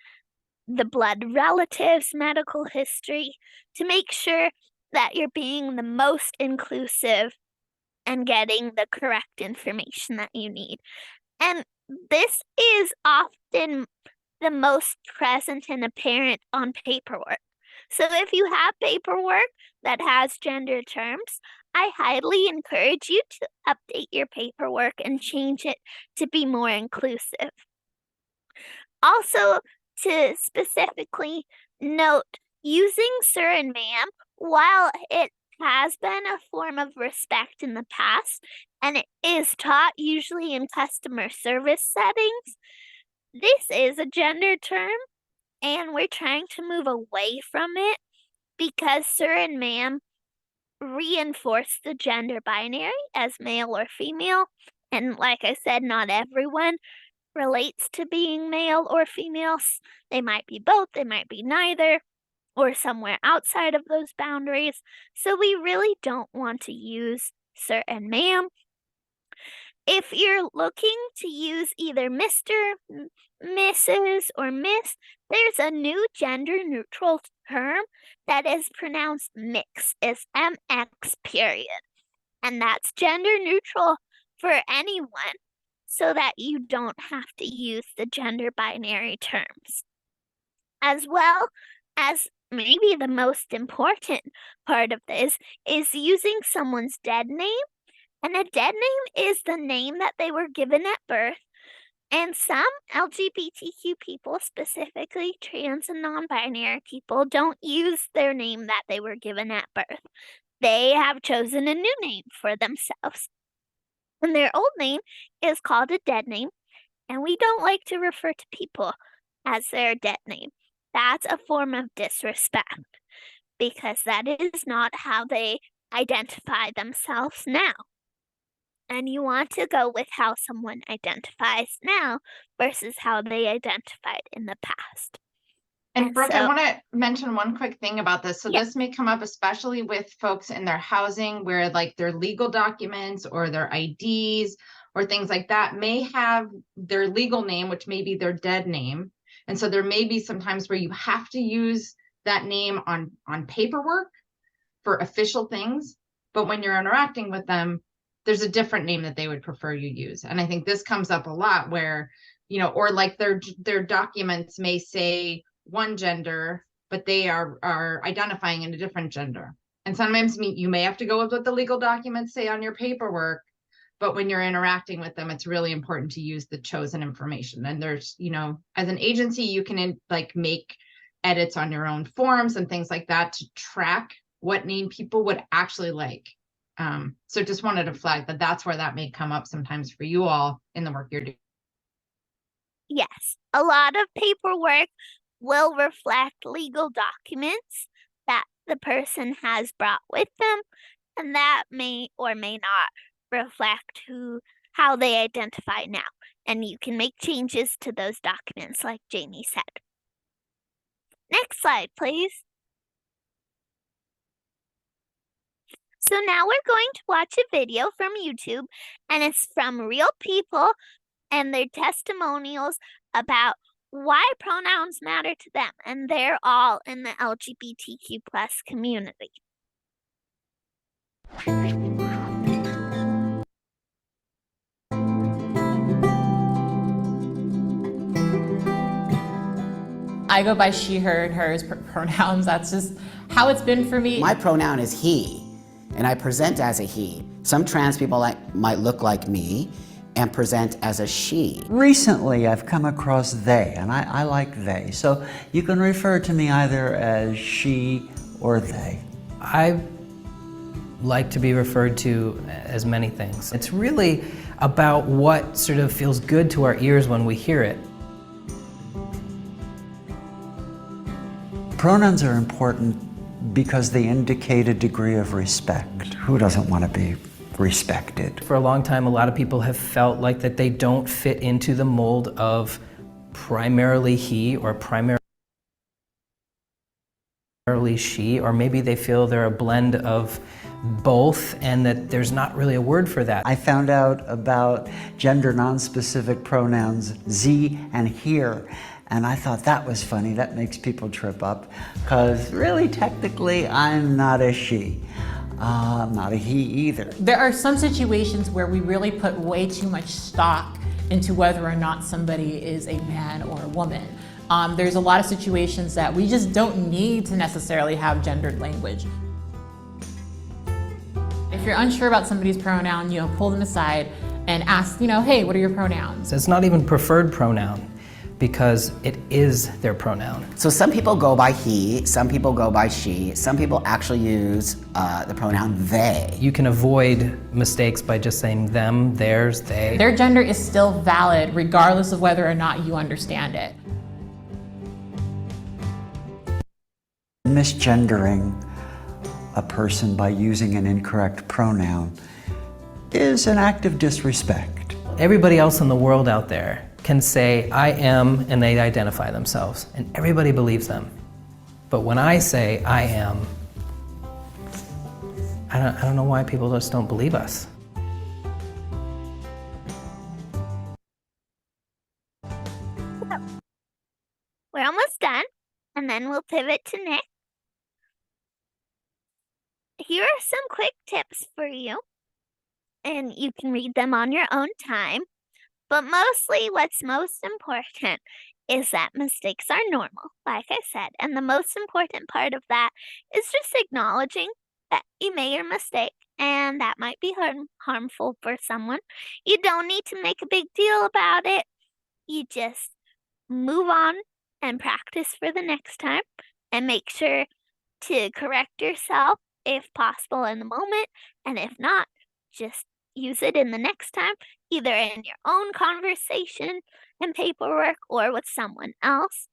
Speaker 5: the blood relatives, medical history, to make sure that you're being the most inclusive and getting the correct information that you need. And this is often the most present and apparent on paperwork. So if you have paperwork that has gender terms, I highly encourage you to update your paperwork and change it to be more inclusive. Also, to specifically note, using sir and ma'am, while it has been a form of respect in the past, and it is taught usually in customer service settings, this is a gender term, and we're trying to move away from it because sir and ma'am reinforce the gender binary as male or female. And like I said, not everyone relates to being male or female. They might be both, they might be neither, or somewhere outside of those boundaries. So we really don't want to use sir and ma'am. If you're looking to use either Mr., Mrs., or Miss, there's a new gender neutral term that is pronounced mix. It's MX period. And that's gender neutral for anyone so that you don't have to use the gender binary terms. as well as maybe the most important part of this is using someone's dead name. And a dead name is the name that they were given at birth. And some LGBTQ people, specifically trans and non-binary people, don't use their name that they were given at birth. They have chosen a new name for themselves. And their old name is called a dead name. And we don't like to refer to people as their dead name. That's a form of disrespect because that is not how they identify themselves now. And you want to go with how someone identifies now versus how they identified in the past.
Speaker 1: And
Speaker 5: And
Speaker 1: Brooke, I
Speaker 5: so-
Speaker 1: want to mention one quick thing about this. So
Speaker 5: Yeah.
Speaker 1: this may come up especially with folks in their housing where like their legal documents or their IDs or things like that may have their legal name, which may be their dead name. And so there may be some times where you have to use that name on paperwork for official things. But when you're interacting with them, there's a different name that they would prefer you use. And I think this comes up a lot where, you know, or like their documents may say one gender, but they are identifying in a different gender. And sometimes you may have to go with what the legal documents say on your paperwork, but when you're interacting with them, it's really important to use the chosen information. And there's, you know, as an agency, you can like make edits on your own forms and things like that to track what name people would actually like. So just wanted to flag that that's where that may come up sometimes for you all in the work you're doing.
Speaker 5: Yes, a lot of paperwork will reflect legal documents that the person has brought with them, and that may or may not reflect how they identify now. And you can make changes to those documents, like Jamie said. Next slide, please. So now we're going to watch a video from YouTube, and it's from real people and their testimonials about why pronouns matter to them, and they're all in the LGBTQ plus community.
Speaker 6: I go by she, her, and hers pronouns. That's just how it's been for me.
Speaker 7: My pronoun is he, and I present as a he. Some trans people might look like me and present as a she.
Speaker 8: Recently, I've come across they, and I like they. So you can refer to me either as she or they.
Speaker 9: I like to be referred to as many things. It's really about what sort of feels good to our ears when we hear it.
Speaker 8: Pronouns are important because they indicate a degree of respect. Who doesn't want to be respected?
Speaker 9: For a long time, a lot of people have felt like that they don't fit into the mold of primarily he or primarily she, or maybe they feel they're a blend of both and that there's not really a word for that.
Speaker 8: I found out about gender non-specific pronouns ze and here, and I thought that was funny. That makes people trip up, because really technically I'm not a she. I'm not a he either.
Speaker 6: There are some situations where we really put way too much stock into whether or not somebody is a man or a woman. There's a lot of situations that we just don't need to necessarily have gendered language. If you're unsure about somebody's pronoun, pull them aside and ask, hey, what are your pronouns?
Speaker 9: It's not even preferred pronoun because it is their pronoun.
Speaker 7: So some people go by he, some people go by she, some people actually use the pronoun they.
Speaker 9: You can avoid mistakes by just saying them, theirs, they.
Speaker 6: Their gender is still valid regardless of whether or not you understand it.
Speaker 8: Misgendering a person by using an incorrect pronoun is an act of disrespect.
Speaker 9: Everybody else in the world out there can say, I am, and they identify themselves, and everybody believes them. But when I say I am, I don't know why people just don't believe us.
Speaker 5: We're almost done, and then we'll pivot to Nick. Here are some quick tips for you, and you can read them on your own time. But mostly what's most important is that mistakes are normal, like I said, and the most important part of that is just acknowledging that you made a mistake and that might be harmful for someone. You don't need to make a big deal about it. You just move on and practice for the next time and make sure to correct yourself if possible in the moment, and if not, just use it in the next time, either in your own conversation and paperwork or with someone else.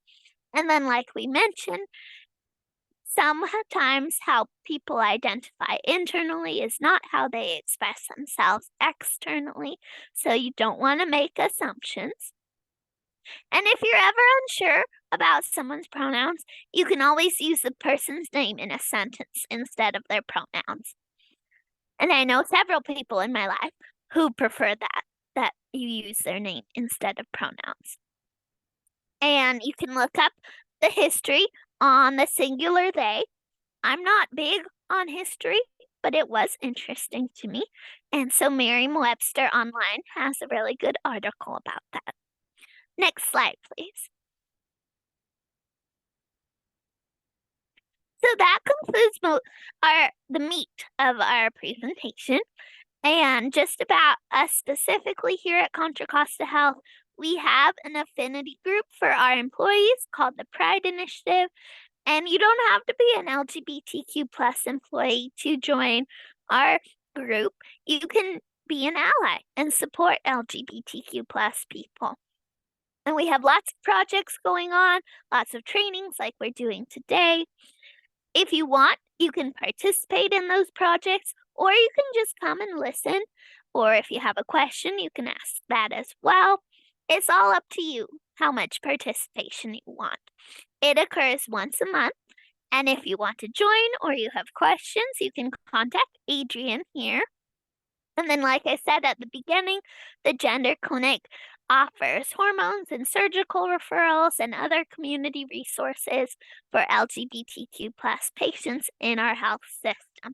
Speaker 5: And then, like we mentioned, sometimes how people identify internally is not how they express themselves externally, so you don't want to make assumptions. And if you're ever unsure about someone's pronouns, you can always use the person's name in a sentence instead of their pronouns. And I know several people in my life who prefer that you use their name instead of pronouns. And you can look up the history on the singular they. I'm not big on history, but it was interesting to me. And so Merriam-Webster Online has a really good article about that. Next slide, please. So that concludes the meat of our presentation. And just about us specifically here at Contra Costa Health, we have an affinity group for our employees called the Pride Initiative. And you don't have to be an LGBTQ plus employee to join our group. You can be an ally and support LGBTQ plus people. And we have lots of projects going on, lots of trainings like we're doing today. If you want, you can participate in those projects, or you can just come and listen. Or if you have a question, you can ask that as well. It's all up to you how much participation you want. It occurs once a month. And if you want to join or you have questions, you can contact Adrian here. And then, like I said at the beginning, the Gender Clinic offers hormones and surgical referrals and other community resources for LGBTQ plus patients in our health system.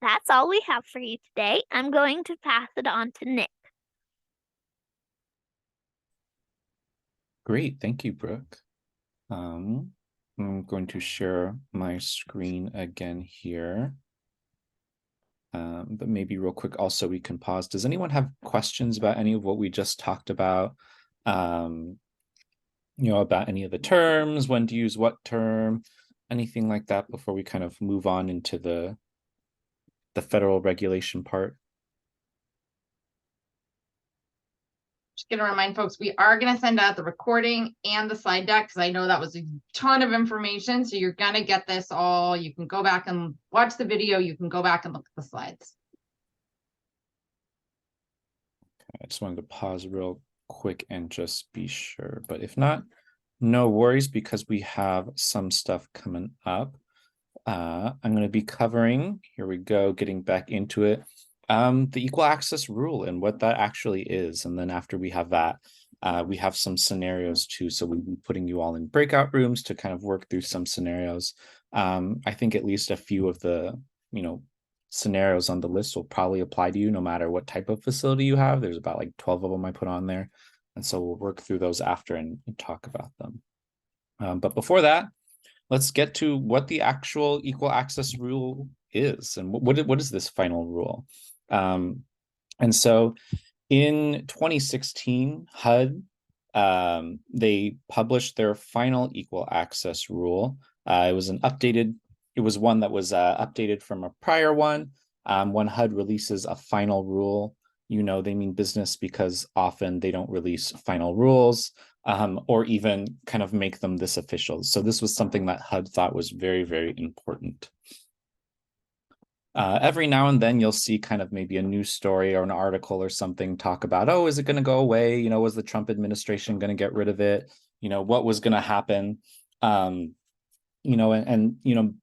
Speaker 5: That's all we have for you today. I'm going to pass it on to Nick.
Speaker 3: Great, thank you, Brooke. I'm going to share my screen again here. But maybe real quick, also we can pause. Does anyone have questions about any of what we just talked about? About any of the terms, when to use what term, anything like that before we kind of move on into the federal regulation part?
Speaker 1: Just gonna remind folks, we are gonna send out the recording and the slide deck because I know that was a ton of information. So you're gonna get this all. You can go back and watch the video. You can go back and look at the slides.
Speaker 3: Okay, I just wanted to pause real quick and just be sure. But if not, no worries, because we have some stuff coming up. I'm going to be covering, here we go, getting back into it, the equal access rule and what that actually is. And then after we have that, we have some scenarios too. So we'll be putting you all in breakout rooms to kind of work through some scenarios. I think at least a few of the, scenarios on the list will probably apply to you no matter what type of facility you have. There's about like 12 of them I put on there. And so we'll work through those after and talk about them. But before that, let's get to what the actual equal access rule is and what is this final rule. And so in 2016, HUD, they published their final equal access rule. It was one that was updated from a prior one. When HUD releases a final rule, they mean business, because often they don't release final rules or even kind of make them this official. So this was something that HUD thought was very, very important. Every now and then you'll see kind of maybe a news story or an article or something talk about, oh, is it going to go away? Was the Trump administration going to get rid of it? What was going to happen?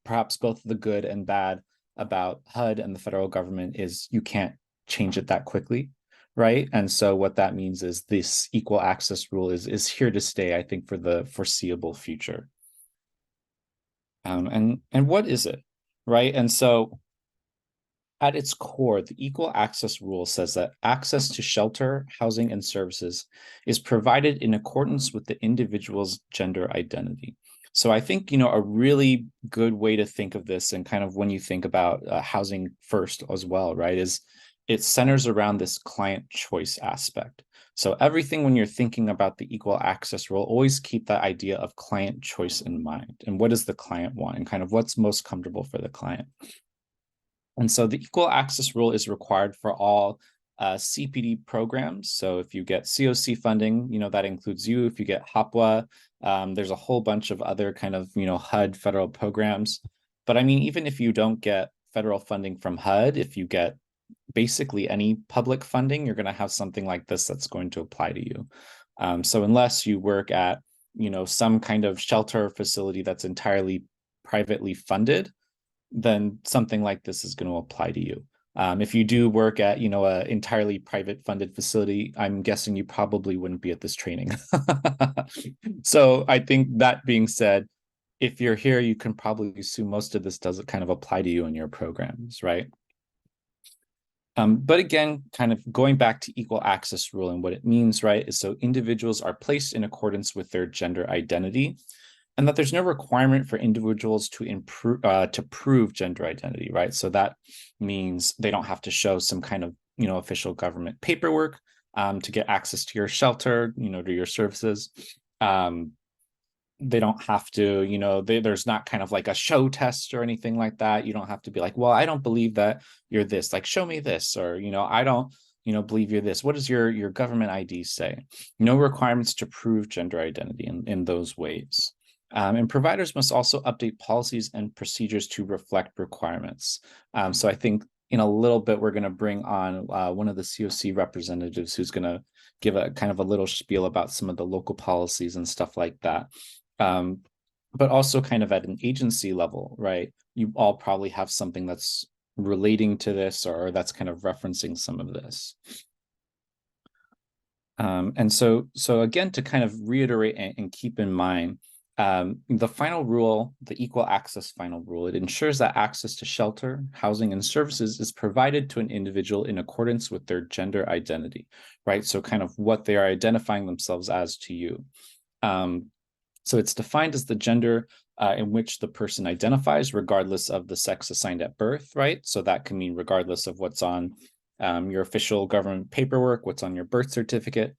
Speaker 3: Perhaps both the good and bad about HUD and the federal government is you can't change it that quickly, right? And so what that means is this equal access rule is here to stay, I think, for the foreseeable future. And what is it, right? And so At its core, the Equal Access Rule says that access to shelter, housing, and services is provided in accordance with the individual's gender identity. So I think, a really good way to think of this, and kind of when you think about housing first as well, right, is it centers around this client choice aspect. So everything when you're thinking about the Equal Access Rule, always keep that idea of client choice in mind. And what does the client want, and kind of what's most comfortable for the client. And so the Equal Access Rule is required for all CPD programs. So if you get CoC funding, that includes you. If you get HAPWA, there's a whole bunch of other kind of, HUD federal programs. But I mean, even if you don't get federal funding from HUD, if you get basically any public funding, you're going to have something like this that's going to apply to you. So unless you work at, some kind of shelter facility that's entirely privately funded, then something like this is going to apply to you. If you do work at, a entirely private funded facility, I'm guessing you probably wouldn't be at this training. So I think that being said, if you're here, you can probably assume most of this doesn't kind of apply to you in your programs, right? But again, kind of going back to Equal Access Rule and what it means, right, is so individuals are placed in accordance with their gender identity, and that there's no requirement for individuals to prove gender identity, right? So that means they don't have to show some kind of, official government paperwork to get access to your shelter, to your services. They don't have to, there's not kind of like a show test or anything like that. You don't have to be like, well, I don't believe that you're this, like, show me this, or, I don't, believe you're this. What does your government ID say? No requirements to prove gender identity in those ways. And providers must also update policies and procedures to reflect requirements. So I think in a little bit, we're going to bring on one of the CoC representatives who's going to give a kind of a little spiel about some of the local policies and stuff like that. But also kind of at an agency level, right? You all probably have something that's relating to this, or that's kind of referencing some of this. And so again, to kind of reiterate and keep in mind, the final rule, the Equal Access Final Rule, it ensures that access to shelter, housing, and services is provided to an individual in accordance with their gender identity, right? So kind of what they are identifying themselves as to you. So it's defined as the gender in which the person identifies, regardless of the sex assigned at birth, right? So that can mean regardless of what's on your official government paperwork, what's on your birth certificate,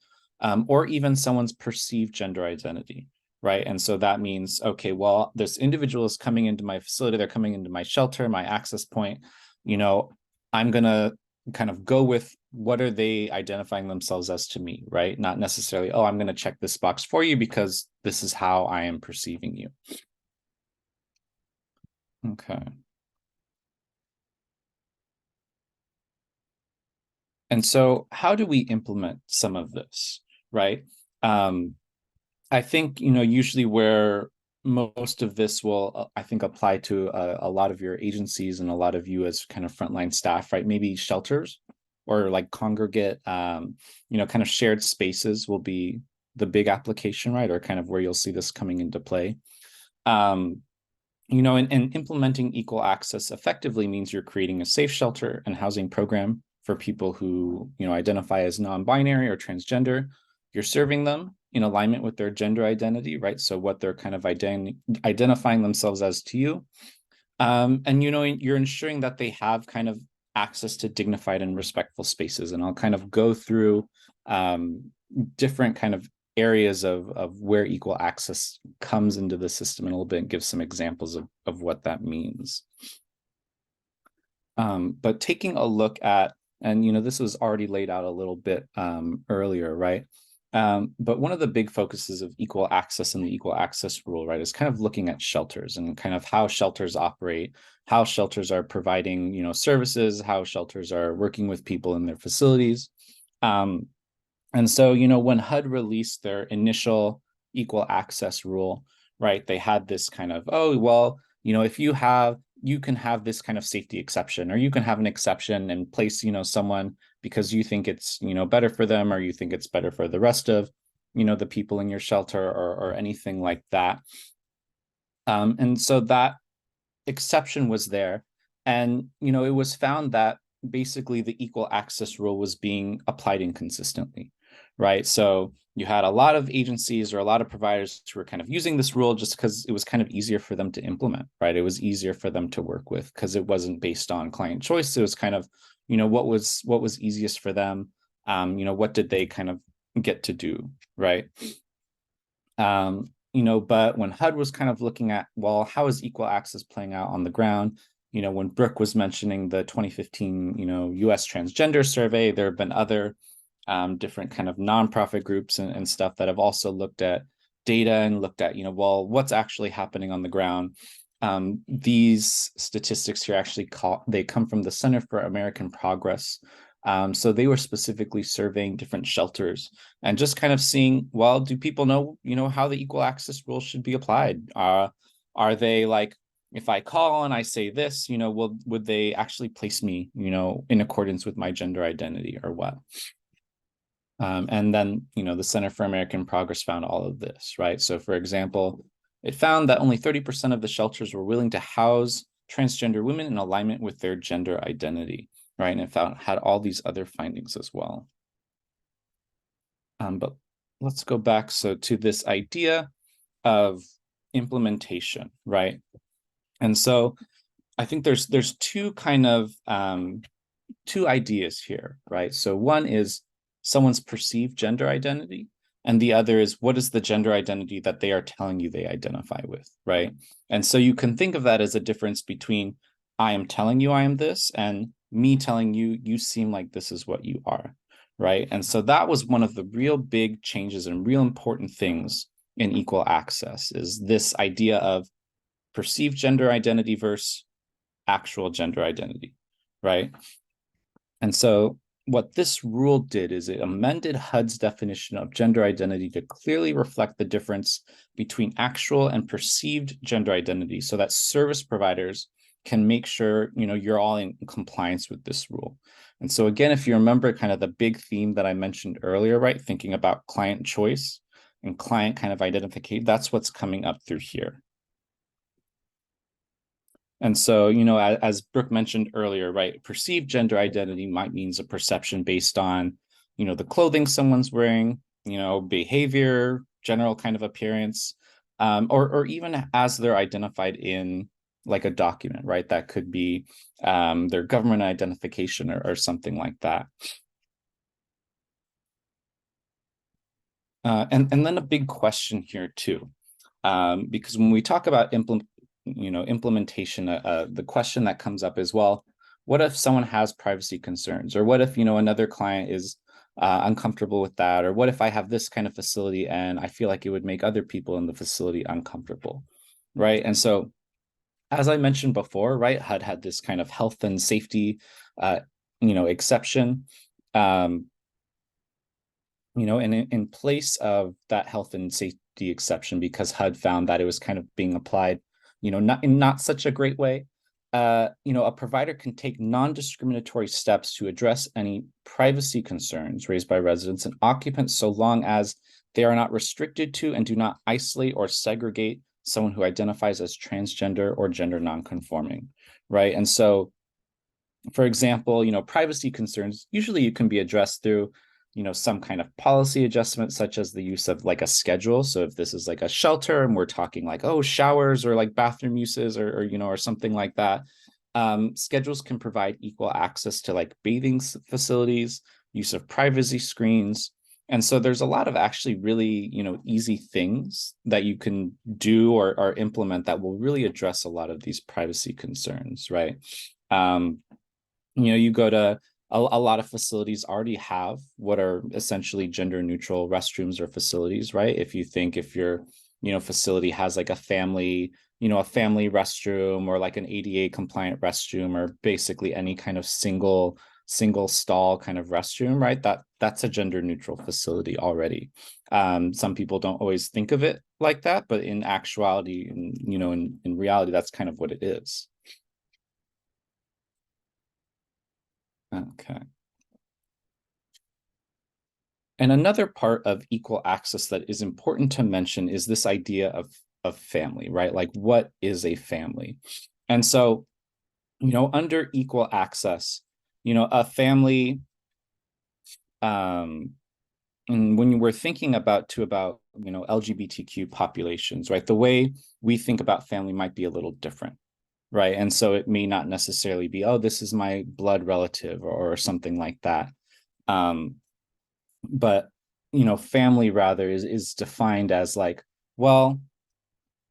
Speaker 3: or even someone's perceived gender identity, right? And so that means, okay, well, this individual is coming into my facility, they're coming into my shelter, my access point, I'm going to kind of go with what are they identifying themselves as to me, right? Not necessarily, oh, I'm going to check this box for you because this is how I am perceiving you. Okay. And so how do we implement some of this, right? I think, usually where most of this will, I think, apply to a lot of your agencies and a lot of you as kind of frontline staff, right? Maybe shelters or like congregate, kind of shared spaces will be the big application, right? Or kind of where you'll see this coming into play. And implementing equal access effectively means you're creating a safe shelter and housing program for people who, identify as non-binary or transgender. You're serving them in alignment with their gender identity, right? So what they're kind of identifying themselves as to you. And, you're ensuring that they have kind of access to dignified and respectful spaces. And I'll kind of go through different kind of areas of where equal access comes into the system in a little bit and give some examples of what that means. But taking a look at, and this was already laid out a little bit earlier, right? But one of the big focuses of equal access and the equal access rule, right, is kind of looking at shelters and kind of how shelters operate, how shelters are providing, services, how shelters are working with people in their facilities. And so, when HUD released their initial equal access rule, right, they had this kind of, oh, well, if you can have this kind of safety exception, or you can have an exception and place, someone because you think it's, better for them, or you think it's better for the rest of, the people in your shelter, or anything like that. And so that exception was there. And, it was found that basically the equal access rule was being applied inconsistently, right? So you had a lot of agencies or a lot of providers who were kind of using this rule just because it was kind of easier for them to implement, right? It was easier for them to work with because it wasn't based on client choice. It was kind of, what was easiest for them. What did they kind of get to do, right? But when HUD was kind of looking at, well, how is equal access playing out on the ground? When Brooke was mentioning the 2015, US transgender survey, there have been other different kind of nonprofit groups and stuff that have also looked at data and looked at, well, what's actually happening on the ground. These statistics here actually they come from the Center for American Progress. So they were specifically surveying different shelters and just kind of seeing, well, do people know, how the equal access rule should be applied? Are they like, if I call and I say this, would they actually place me, in accordance with my gender identity or what? And then, the Center for American Progress found all of this, right? So for example, it found that only 30% of the shelters were willing to house transgender women in alignment with their gender identity, right? And it had all these other findings as well. But let's go back to this idea of implementation, right? And so I think there's two kind of two ideas here, right? So one is someone's perceived gender identity, and the other is what is the gender identity that they are telling you they identify with, right? And so you can think of that as a difference between I am telling you I am this and me telling you you seem like this is what you are, right? And so that was one of the real big changes and real important things in equal access, is this idea of perceived gender identity versus actual gender identity, right? And so what this rule did is it amended HUD's definition of gender identity to clearly reflect the difference between actual and perceived gender identity so that service providers can make sure, you're all in compliance with this rule. And so again, if you remember kind of the big theme that I mentioned earlier, right, thinking about client choice and client kind of identification, that's what's coming up through here. And so, as Brooke mentioned earlier, right, perceived gender identity might means a perception based on, the clothing someone's wearing, behavior, general kind of appearance, or even as they're identified in like a document, right? That could be their government identification or something like that. And then a big question here too, because when we talk about implementation, the question that comes up is, well, what if someone has privacy concerns, or what if another client is uncomfortable with that, or what if I have this kind of facility and I feel like it would make other people in the facility uncomfortable, right? And so, as I mentioned before, right, HUD had this kind of health and safety, exception, and in place of that health and safety exception, because HUD found that it was kind of being applied not such a great way, a provider can take non-discriminatory steps to address any privacy concerns raised by residents and occupants, so long as they are not restricted to and do not isolate or segregate someone who identifies as transgender or gender nonconforming, right? And so, for example, privacy concerns, usually you can be addressed through some kind of policy adjustment, such as the use of like a schedule. So if this is like a shelter and we're talking like, oh, showers or like bathroom uses or something like that, schedules can provide equal access to like bathing facilities, use of privacy screens. And so there's a lot of actually really, easy things that you can do or implement that will really address a lot of these privacy concerns, right? You go to a lot of facilities already have what are essentially gender neutral restrooms or facilities, right? If your, facility has like a family restroom or like an ADA compliant restroom, or basically any kind of single stall kind of restroom, right? That's a gender neutral facility already. Some people don't always think of it like that, but in actuality, in reality, that's kind of what it is. Okay. And another part of equal access that is important to mention is this idea of family, right? Like, what is a family? And so, under equal access, a family, and when you were thinking about LGBTQ populations, right, the way we think about family might be a little different, right? And so it may not necessarily be, oh, this is my blood relative or something like that. But family rather is defined as like, well,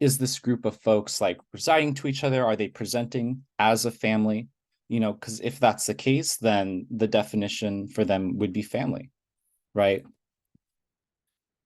Speaker 3: is this group of folks like residing to each other? Are they presenting as a family? Because if that's the case, then the definition for them would be family, right?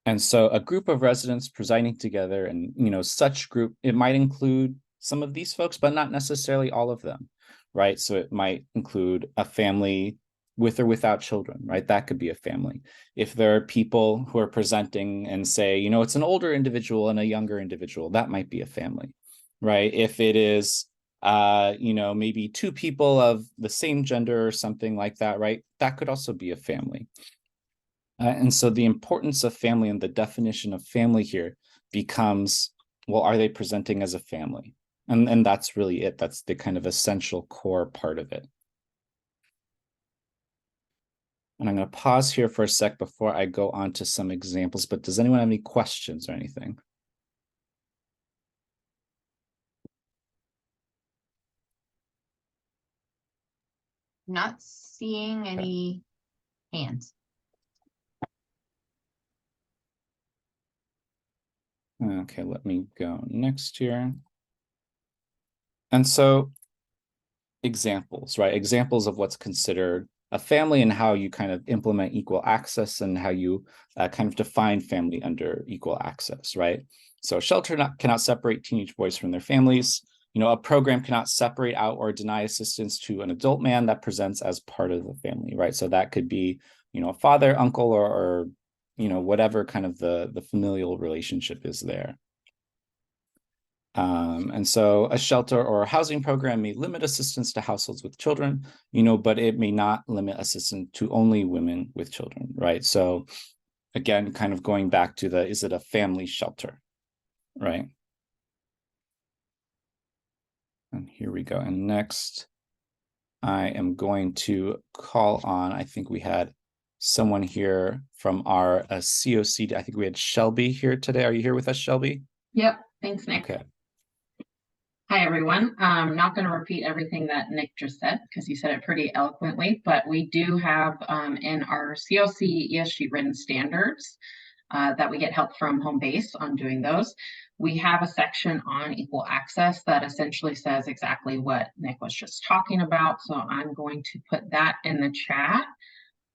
Speaker 3: And so a group of residents presiding together, and such group, it might include some of these folks, but not necessarily all of them, right? So it might include a family with or without children, right? That could be a family. If there are people who are presenting and say, it's an older individual and a younger individual, that might be a family, right? If it is, maybe two people of the same gender or something like that, right? That could also be a family. And so the importance of family and the definition of family here becomes, well, are they presenting as a family? And that's really it. That's the kind of essential core part of it. And I'm going to pause here for a sec before I go on to some examples, but does anyone have any questions or anything?
Speaker 1: Not seeing any hands.
Speaker 3: Okay, let me go next here. And so examples, right? Examples of what's considered a family and how you kind of implement equal access and how you kind of define family under equal access, right? So a shelter cannot separate teenage boys from their families. A program cannot separate out or deny assistance to an adult man that presents as part of the family, right? So that could be, a father, uncle, or whatever kind of the familial relationship is there. And so a shelter or a housing program may limit assistance to households with children, but it may not limit assistance to only women with children, right? So again, kind of going back to is it a family shelter, right? And here we go. And next, I am going to call on, I think we had someone here from our CoC. I think we had Shelby here today. Are you here with us, Shelby?
Speaker 2: Yep. Thanks, Nick.
Speaker 3: Okay.
Speaker 2: Hi, everyone. I'm not going to repeat everything that Nick just said because he said it pretty eloquently, but we do have in our CoC ESG written standards that we get help from home base on doing those. We have a section on equal access that essentially says exactly what Nick was just talking about. So I'm going to put that in the chat.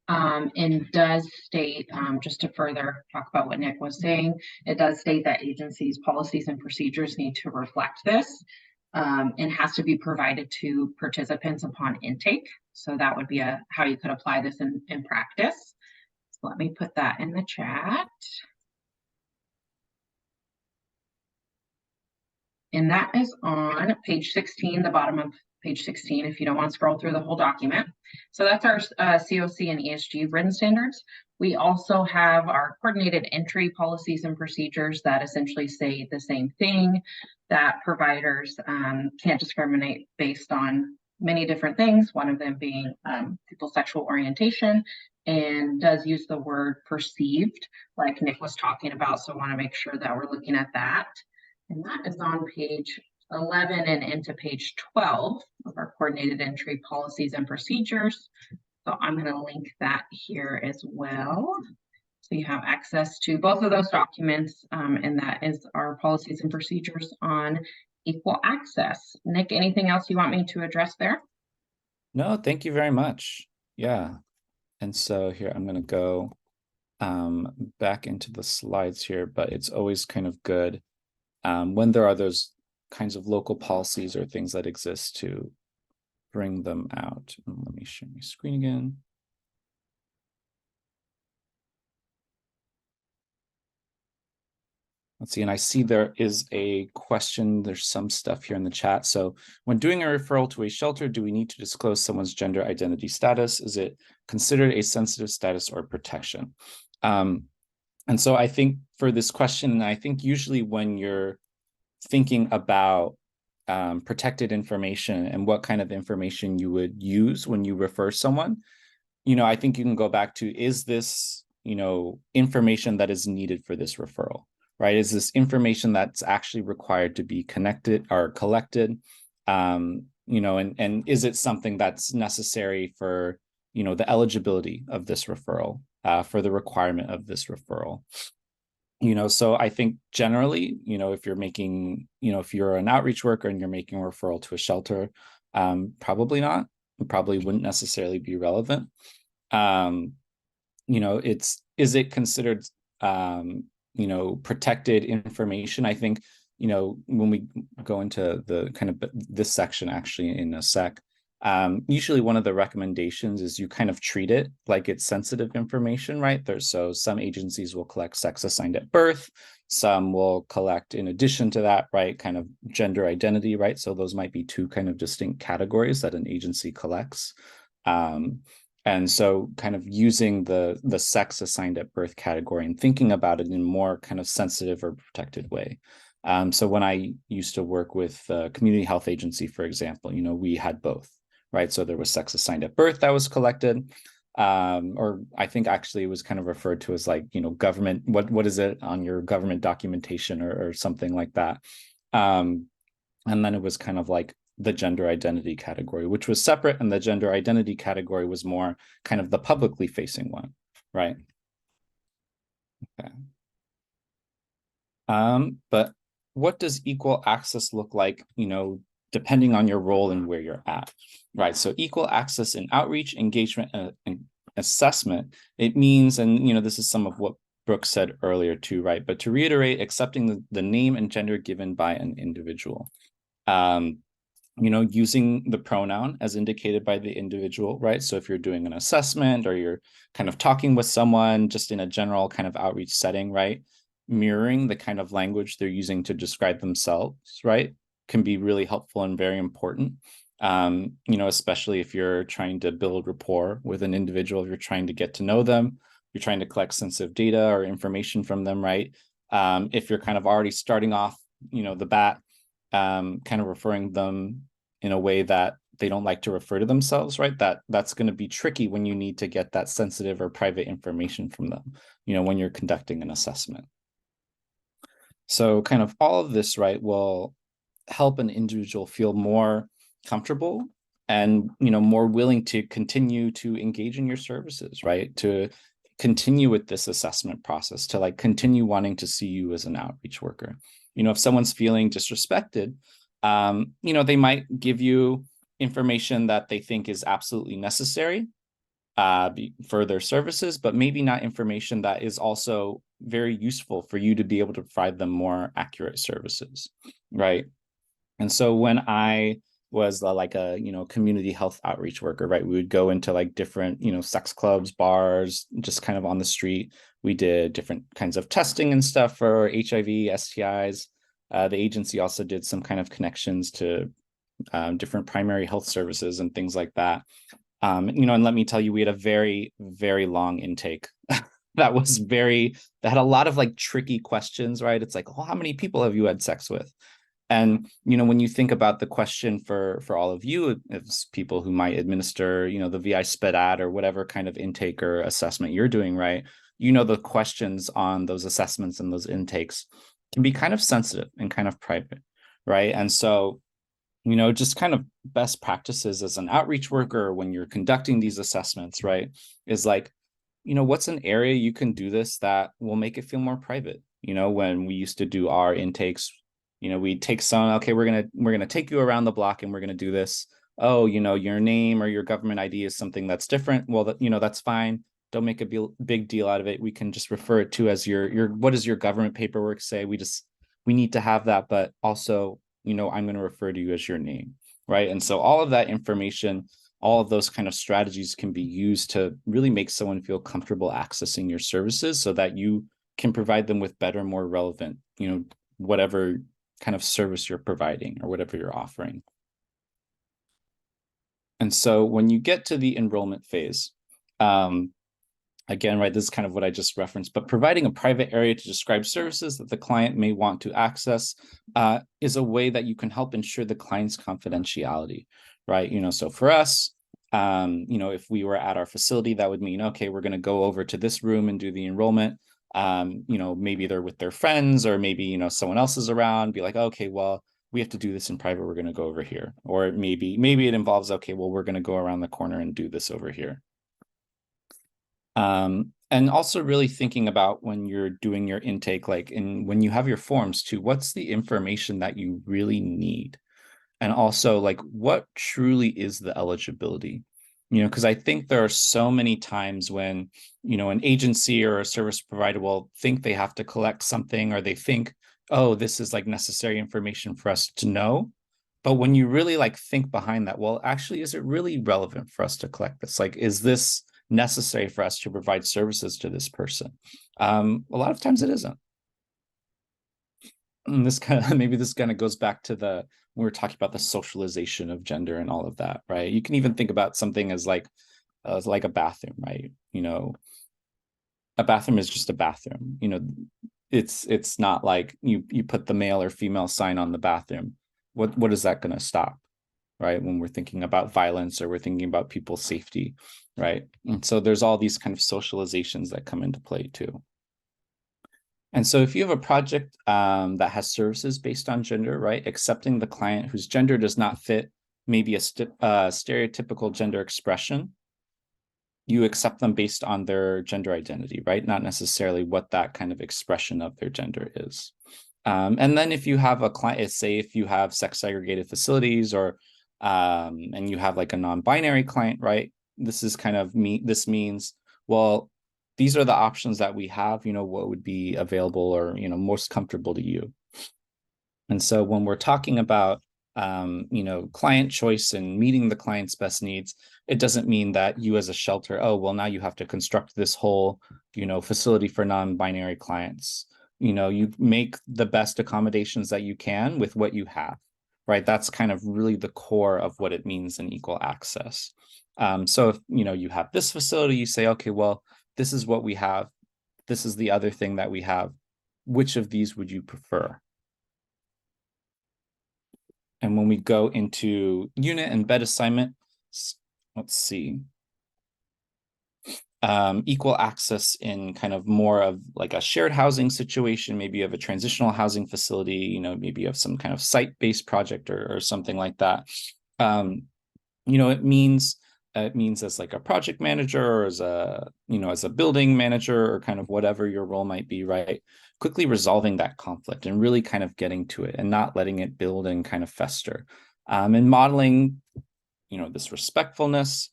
Speaker 2: And does state, just to further talk about what Nick was saying, it does state that agencies' policies and procedures need to reflect this and has to be provided to participants upon intake. So that would be how you could apply this in practice. So let me put that in the chat. And that is on page 16, the bottom of page 16, if you don't want to scroll through the whole document. So that's our CoC and ESG written standards. We also have our coordinated entry policies and procedures that essentially say the same thing, that providers can't discriminate based on many different things, one of them being people's sexual orientation, and does use the word perceived, like Nick was talking about. So I want to make sure that we're looking at that. And that is on page 11 and into page 12 of our coordinated entry policies and procedures. So I'm going to link that here as well. So you have access to both of those documents, and that is our policies and procedures on equal access. Nick, anything else you want me to address there?
Speaker 3: No, thank you very much. Yeah. And so here I'm going to go back into the slides here, but it's always kind of good when there are those kinds of local policies or things that exist to bring them out. Let me share my screen again. Let's see, and I see there is a question. There's some stuff here in the chat. So when doing a referral to a shelter, do we need to disclose someone's gender identity status? Is it considered a sensitive status or protection? And so I think for this question, and I think usually when you're thinking about protected information and what kind of information you would use when you refer someone, I think you can go back to, is this, information that is needed for this referral, right? Is this information that's actually required to be connected or collected? And is it something that's necessary for, the eligibility of this referral, for the requirement of this referral? So I think generally, if you're making, if you're an outreach worker and you're making a referral to a shelter, probably not. It probably wouldn't necessarily be relevant. Is it considered, protected information? I think, when we go into the kind of this section actually in a sec, usually one of the recommendations is you kind of treat it like it's sensitive information, right? So some agencies will collect sex assigned at birth, some will collect in addition to that, right, kind of gender identity, right? So those might be two kind of distinct categories that an agency collects. And so kind of using the sex assigned at birth category and thinking about it in a more kind of sensitive or protected way. So when I used to work with a community health agency, for example, we had both, right? So there was sex assigned at birth that was collected, or I think actually it was kind of referred to as like, government, what is it on your government documentation or something like that. And then it was kind of like the gender identity category, which was separate, and the gender identity category was more kind of the publicly facing one, right? Okay. But what does equal access look like, depending on your role and where you're at, right? So equal access in outreach, engagement, and assessment, it means, and this is some of what Brooke said earlier too, right? But to reiterate, accepting the name and gender given by an individual. Using the pronoun as indicated by the individual, right? So if you're doing an assessment or you're kind of talking with someone just in a general kind of outreach setting, right? Mirroring the kind of language they're using to describe themselves, right, can be really helpful and very important. Especially if you're trying to build rapport with an individual, if you're trying to get to know them, you're trying to collect sensitive data or information from them, right? If you're kind of already starting off, the bat, kind of referring them in a way that they don't like to refer to themselves, right? That's going to be tricky when you need to get that sensitive or private information from them, when you're conducting an assessment. So kind of all of this, right, will help an individual feel more comfortable and, more willing to continue to engage in your services, right? To continue with this assessment process, to like continue wanting to see you as an outreach worker. If someone's feeling disrespected, they might give you information that they think is absolutely necessary for their services, but maybe not information that is also very useful for you to be able to provide them more accurate services, right? And so when I was like a, community health outreach worker, right, we would go into like different, sex clubs, bars, just kind of on the street. We did different kinds of testing and stuff for HIV, STIs. The agency also did some kind of connections to different primary health services and things like that. And let me tell you, we had a very, very long intake that had a lot of like tricky questions, right? It's like, oh, how many people have you had sex with? And, when you think about the question for all of you, as people who might administer, the VI SPED-AD or whatever kind of intake or assessment you're doing, right? The questions on those assessments and those intakes can be kind of sensitive and kind of private, right? And so, just kind of best practices as an outreach worker when you're conducting these assessments, right, is like, what's an area you can do this that will make it feel more private? When we used to do our intakes, we'd take someone, okay, we're gonna take you around the block and we're gonna do this. Oh, your name or your government ID is something that's different. Well, that's fine. Don't make a big deal out of it. We can just refer it to as your what does your government paperwork say? We need to have that, but also, I'm going to refer to you as your name, right? And so all of that information, all of those kind of strategies can be used to really make someone feel comfortable accessing your services so that you can provide them with better, more relevant, whatever kind of service you're providing or whatever you're offering. And so when you get to the enrollment phase, again, right, this is kind of what I just referenced, but providing a private area to describe services that the client may want to access is a way that you can help ensure the client's confidentiality, right? So for us, if we were at our facility, that would mean, okay, we're going to go over to this room and do the enrollment. Maybe they're with their friends, or maybe, someone else is around, be like, okay, well, we have to do this in private. We're going to go over here. Or maybe it involves, okay, well, we're going to go around the corner and do this over here. And also really thinking about when you're doing your intake, like when you have your forms too, what's the information that you really need? And also like what truly is the eligibility? Because I think there are so many times when, an agency or a service provider will think they have to collect something, or they think, oh, this is like necessary information for us to know. But when you really like think behind that, well, actually, is it really relevant for us to collect this? Like, is this necessary for us to provide services to this person? A lot of times it isn't. And this kind of goes back to when we're talking about the socialization of gender and all of that, right? You can even think about something as like a bathroom, right? A bathroom is just a bathroom. It's not like you put the male or female sign on the bathroom. What is that going to stop, right? When we're thinking about violence, or we're thinking about people's safety, right? And so there's all these kind of socializations that come into play too. And so if you have a project that has services based on gender, right, accepting the client whose gender does not fit maybe a stereotypical gender expression, you accept them based on their gender identity, right? Not necessarily what that kind of expression of their gender is. And then if you have a client, say if you have sex segregated facilities, or and you have like a non-binary client, right? This means, well, these are the options that we have, what would be available or, most comfortable to you. And so when we're talking about, client choice and meeting the client's best needs, it doesn't mean that you as a shelter, oh, well, now you have to construct this whole, facility for non-binary clients. You make the best accommodations that you can with what you have, right? That's kind of really the core of what it means in equal access. So if, you have this facility, you say, okay, well, this is what we have. This is the other thing that we have. Which of these would you prefer? And when we go into unit and bed assignment, let's see. Equal access in kind of more of like a shared housing situation, maybe you have a transitional housing facility, maybe you have some kind of site-based project or something like that. It means as like a project manager, or as a building manager, or kind of whatever your role might be, right? Quickly resolving that conflict and really kind of getting to it and not letting it build and kind of fester, and modeling, this respectfulness.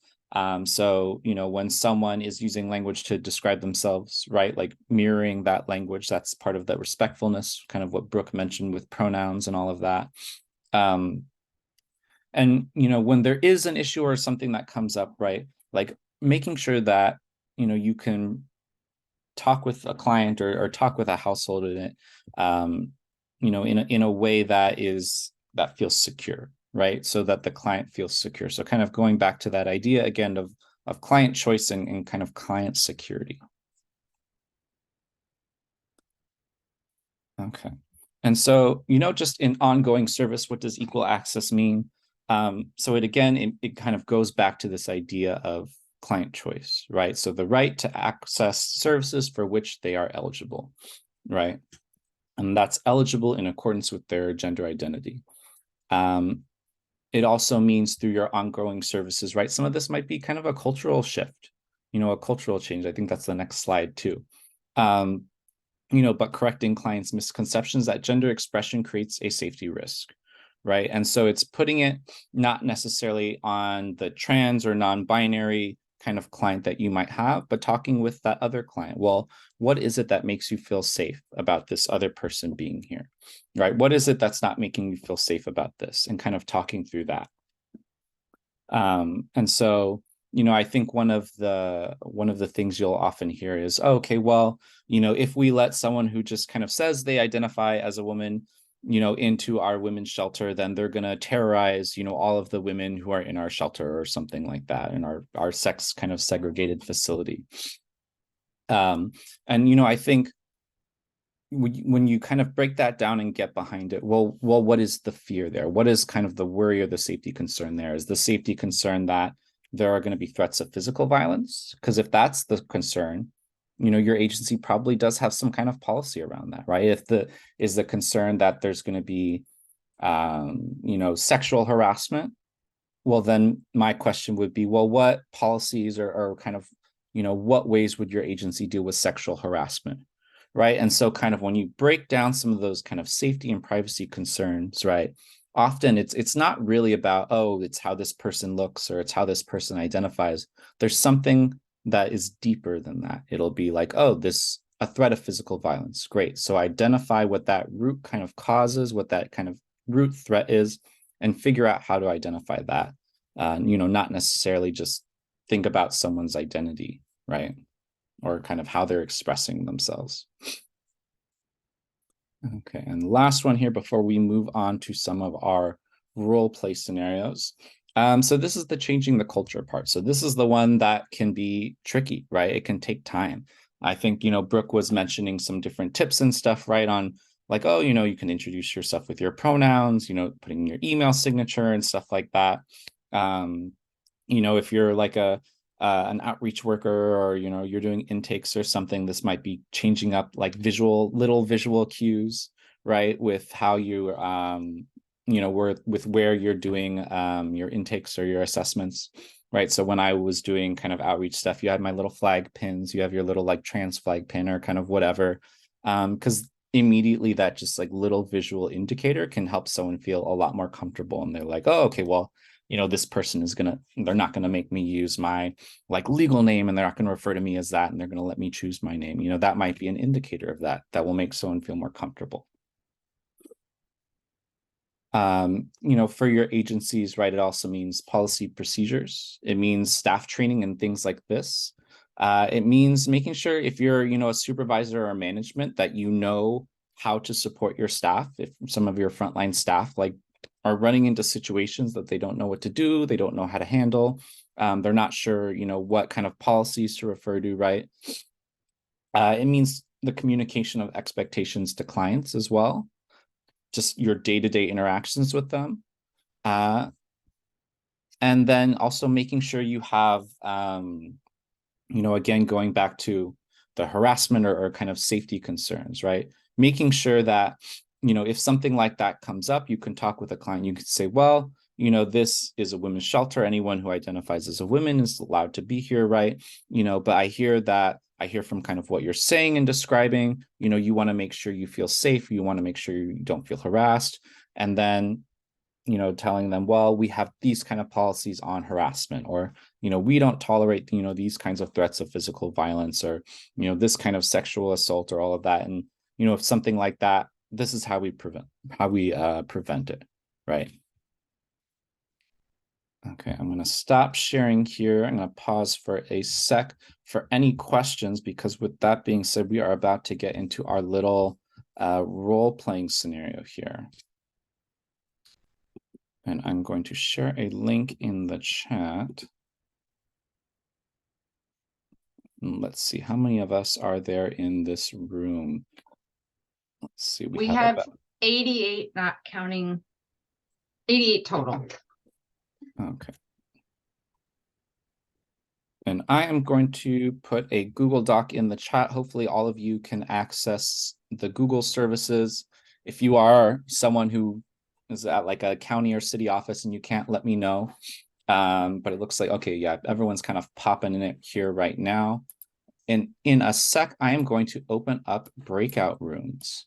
Speaker 3: So, when someone is using language to describe themselves, right, like mirroring that language, that's part of that respectfulness, kind of what Brooke mentioned with pronouns and all of that. And, when there is an issue or something that comes up, right, like making sure that, you can talk with a client or talk with a household in it, in a way that feels secure, right? So that the client feels secure. So kind of going back to that idea again of client choice and kind of client security. Okay. And so, just in ongoing service, what does equal access mean? So it kind of goes back to this idea of client choice, right? So the right to access services for which they are eligible, right? And that's eligible in accordance with their gender identity. It also means through your ongoing services, right? Some of this might be kind of a cultural shift, a cultural change. I think that's the next slide too. But correcting clients' misconceptions that gender expression creates a safety risk, right? And so it's putting it not necessarily on the trans or non-binary kind of client that you might have, but talking with that other client. Well, what is it that makes you feel safe about this other person being here, right? What is it that's not making you feel safe about this, and kind of talking through that. And so, I think one of the things you'll often hear is, oh, okay, well, if we let someone who just kind of says they identify as a woman, into our women's shelter, then they're going to terrorize, all of the women who are in our shelter or something like that, in our sex kind of segregated facility. And, I think when you kind of break that down and get behind it, well, what is the fear there? What is kind of the worry or the safety concern there? Is the safety concern that there are going to be threats of physical violence? Because if that's the concern, your agency probably does have some kind of policy around that, right? If is the concern that there's going to be, sexual harassment, well, then my question would be, well, what policies or kind of, what ways would your agency deal with sexual harassment? Right. And so kind of when you break down some of those kind of safety and privacy concerns, right, often it's not really about, oh, it's how this person looks or it's how this person identifies. There's something that is deeper than that. It'll be like, oh, a threat of physical violence. Great. So identify what that root kind of causes, what that kind of root threat is, and figure out how to identify that. Not necessarily just think about someone's identity, right? Or kind of how they're expressing themselves. Okay, and last one here before we move on to some of our role play scenarios. So this is the changing the culture part. So this is the one that can be tricky, right? It can take time. I think, Brooke was mentioning some different tips and stuff, right? On like, oh, you can introduce yourself with your pronouns, putting your email signature and stuff like that. If you're like an outreach worker or you're doing intakes or something, this might be changing up like little visual cues, right, with how you with where you're doing your intakes or your assessments, right? So when I was doing kind of outreach stuff, you had my little flag pins, you have your little like trans flag pin or kind of whatever, because immediately that just like little visual indicator can help someone feel a lot more comfortable, and they're like, oh, okay, well, this person they're not going to make me use my like legal name, and they're not going to refer to me as that, and they're going to let me choose my name. That might be an indicator of that will make someone feel more comfortable. For your agencies, right, it also means policy procedures. It means staff training and things like this. It means making sure if you're, a supervisor or management, that how to support your staff. If some of your frontline staff like are running into situations that they don't know what to do, they don't know how to handle, they're not sure, what kind of policies to refer to, right? It means the communication of expectations to clients as well, just your day-to-day interactions with them. And then also making sure you have, again, going back to the harassment or kind of safety concerns, right? Making sure that, if something like that comes up, you can talk with a client. You could say, well, this is a women's shelter. Anyone who identifies as a woman is allowed to be here, right? But I hear from kind of what you're saying and describing, you want to make sure you feel safe. You want to make sure you don't feel harassed. And then, telling them, well, we have these kind of policies on harassment, or, we don't tolerate, these kinds of threats of physical violence, or, this kind of sexual assault, or all of that. And, if something like that, this is how we prevent it, right? Okay, I'm going to stop sharing here. I'm going to pause for a sec for any questions, because with that being said, we are about to get into our little role-playing scenario here. And I'm going to share a link in the chat. And let's see, how many of us are there in this room? Let's see.
Speaker 1: We have 88, not counting 88 total.
Speaker 3: Okay. And I am going to put a Google Doc in the chat. Hopefully all of you can access the Google services. If you are someone who is at like a county or city office and you can't, let me know. But it looks like, okay, yeah, everyone's kind of popping in it here right now. And in a sec, I am going to open up breakout rooms.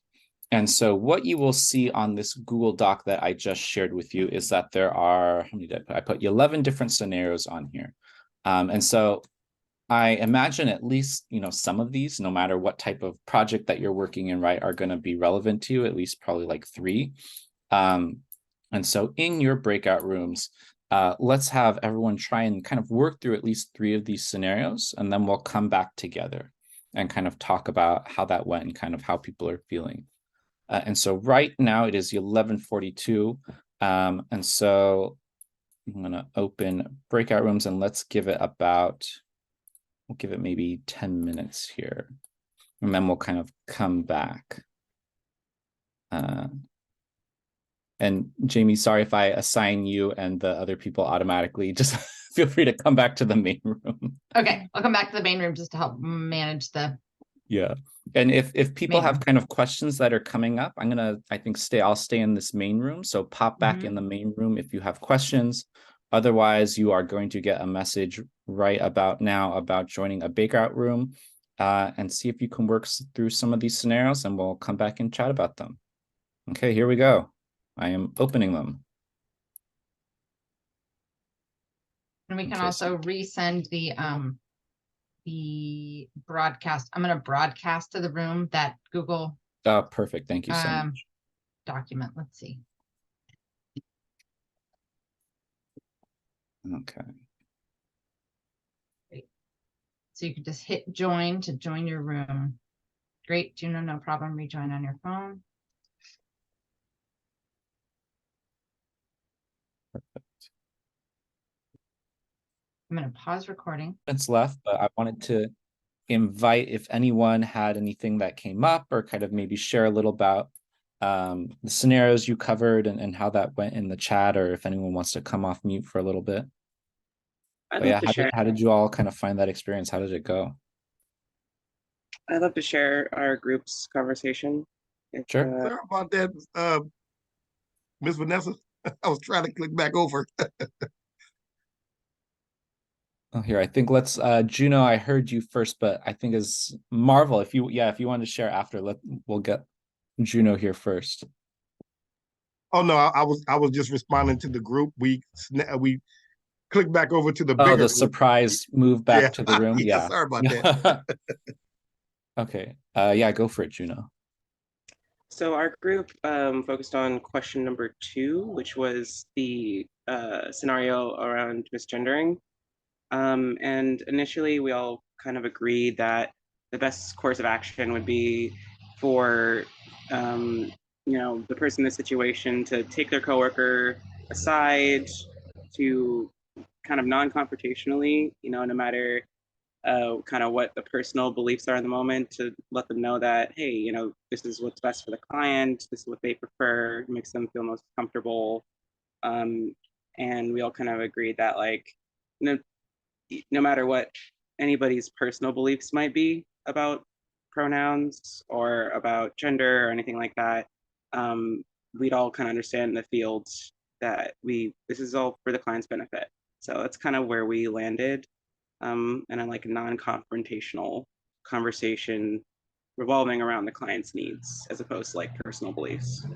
Speaker 3: And so what you will see on this Google Doc that I just shared with you is that there are, how many did I put? 11 different scenarios on here. And so I imagine at least, some of these, no matter what type of project that you're working in, right, are going to be relevant to you, at least probably like 3. And so in your breakout rooms, let's have everyone try and kind of work through at least 3 of these scenarios, and then we'll come back together and kind of talk about how that went and kind of how people are feeling. And so right now it is 11:42. And so I'm going to open breakout rooms, and let's give it about, we'll give it maybe 10 minutes here, and then we'll kind of come back. And Jamie, sorry if I assign you and the other people automatically, just feel free to come back to the main room.
Speaker 1: Okay, I'll come back to the main room just to help manage the.
Speaker 3: Yeah. And if people
Speaker 1: Main
Speaker 3: have
Speaker 1: room.
Speaker 3: kind of questions that are coming up, I think I'll stay in this main room. So pop back in the main room if you have questions. Otherwise, you are going to get a message right about now about joining a breakout room, and see if you can work through some of these scenarios, and we'll come back and chat about them. Okay, here we go. I am opening them.
Speaker 1: And we can
Speaker 3: Okay,
Speaker 1: also resend the broadcast. I'm going to broadcast to the room that Google
Speaker 3: Perfect. Thank you so much.
Speaker 1: document. Let's see.
Speaker 3: Okay.
Speaker 1: Great. So you can just hit join to join your room. Great, Juno, no problem. Rejoin on your phone. I'm going to pause recording.
Speaker 3: It's left, but I wanted to invite if anyone had anything that came up, or kind of maybe share a little about the scenarios you covered and how that went in the chat, or if anyone wants to come off mute for a little bit.
Speaker 10: I'd love to share.
Speaker 3: How did you all kind of find that experience? How did it go?
Speaker 10: I'd love to share our group's conversation.
Speaker 3: Sure.
Speaker 11: Sorry about that, Miss Vanessa. I was trying to click back over.
Speaker 3: Oh, here, I think let's Juno, I heard you first, but I think as Marvel, if you want to share after, we'll get Juno here first.
Speaker 11: Oh no, I was just responding to the group. We clicked back over to the
Speaker 3: Oh,
Speaker 11: bigger
Speaker 3: the
Speaker 11: group.
Speaker 3: surprise move back to the room.
Speaker 11: Yeah, sorry about that.
Speaker 3: Okay. Yeah, go for it, Juno.
Speaker 10: So our group focused on question number 2, which was the scenario around misgendering. And initially, we all kind of agreed that the best course of action would be for the person in the situation to take their coworker aside, to kind of non-confrontationally, no matter kind of what the personal beliefs are in the moment, to let them know that, hey, this is what's best for the client, this is what they prefer, makes them feel most comfortable. And we all kind of agreed that, like, no matter what anybody's personal beliefs might be about pronouns or about gender or anything like that, we'd all kind of understand in the fields that this is all for the client's benefit. So that's kind of where we landed, and a like non-confrontational conversation revolving around the client's needs as opposed to like personal beliefs.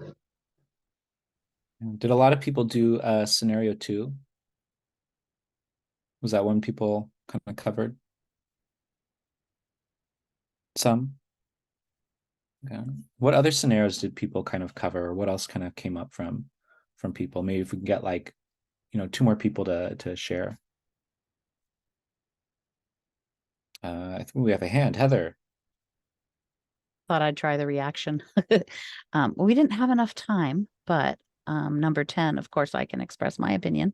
Speaker 3: Did a lot of people do scenario 2? Was that one people kind of covered? Some? Okay. What other scenarios did people kind of cover, or what else kind of came up from people? Maybe if we can get like, 2 more people to share. I think we have a hand. Heather.
Speaker 12: Thought I'd try the reaction. We didn't have enough time, but number 10, of course, I can express my opinion,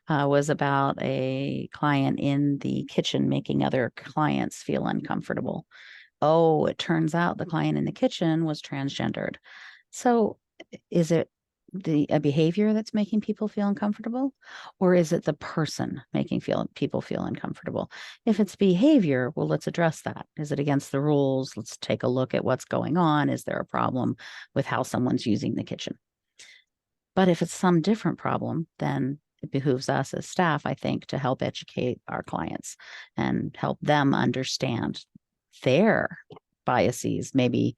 Speaker 12: was about a client in the kitchen making other clients feel uncomfortable. Oh, it turns out the client in the kitchen was transgendered. So is it a behavior that's making people feel uncomfortable, or is it the person making people feel uncomfortable? If it's behavior, well, let's address that. Is it against the rules? Let's take a look at what's going on. Is there a problem with how someone's using the kitchen? But if it's some different problem, then it behooves us as staff, I think, to help educate our clients and help them understand their biases, maybe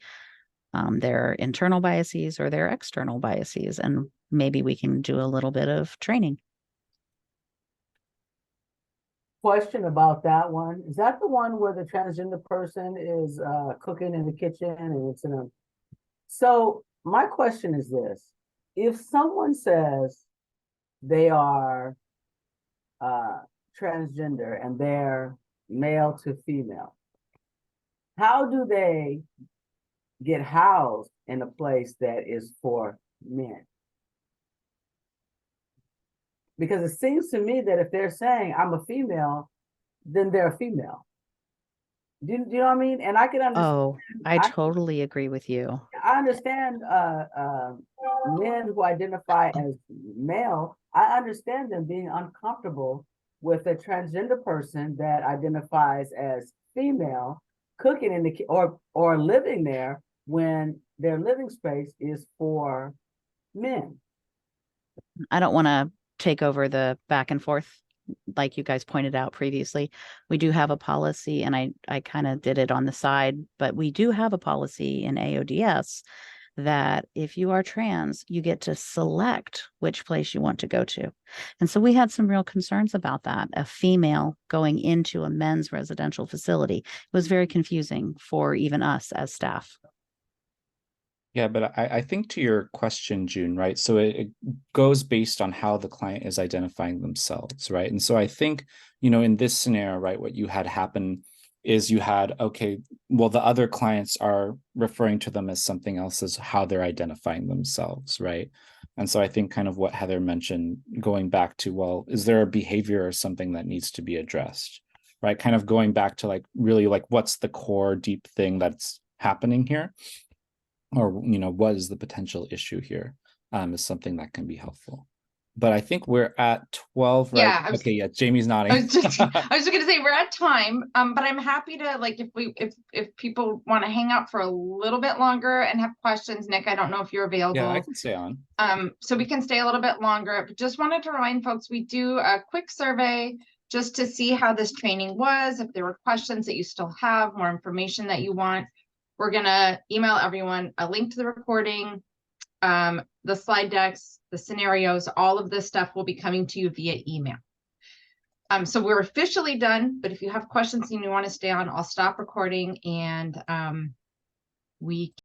Speaker 12: their internal biases or their external biases, and maybe we can do a little bit of training.
Speaker 13: Question about that one. Is that the one where the transgender person is cooking in the kitchen and it's in a... So my question is this. If someone says they are transgender and they're male to female, how do they get housed in a place that is for men? Because it seems to me that if they're saying I'm a female, then they're a female. Do you know what I mean? And I can understand.
Speaker 12: Oh, I
Speaker 13: I
Speaker 12: totally agree with you.
Speaker 13: I understand men who identify as male. I understand them being uncomfortable with a transgender person that identifies as female cooking in the or living there when their living space is for men.
Speaker 12: I don't want to take over the back and forth like you guys pointed out previously. We do have a policy, and I kind of did it on the side, but we do have a policy in AODS that if you are trans, you get to select which place you want to go to. And so we had some real concerns about that. A female going into a men's residential facility. It was very confusing for even us as staff.
Speaker 3: Yeah, but I think to your question, June, right? So it goes based on how the client is identifying themselves, right? And so I think, in this scenario, right, what you had happen is you had, okay, well, the other clients are referring to them as something else as how they're identifying themselves, right? And so I think kind of what Heather mentioned, going back to, well, is there a behavior or something that needs to be addressed, right? Kind of going back to like, really like, what's the core deep thing that's happening here? Or what is the potential issue here, is something that can be helpful. But I think we're at 12, right?
Speaker 1: Yeah,
Speaker 3: Okay, yeah, Jamie's nodding.
Speaker 1: I was just gonna say we're at time, but I'm happy to, like, if people want to hang out for a little bit longer and have questions. Nick, I don't know if you're available.
Speaker 3: Yeah, I can stay on.
Speaker 1: So we can stay a little bit longer, but just wanted to remind folks, we do a quick survey just to see how this training was, if there were questions that you still have, more information that you want. We're gonna email everyone a link to the recording, the slide decks, the scenarios, all of this stuff will be coming to you via email. So we're officially done, but if you have questions and you want to stay on, I'll stop recording and we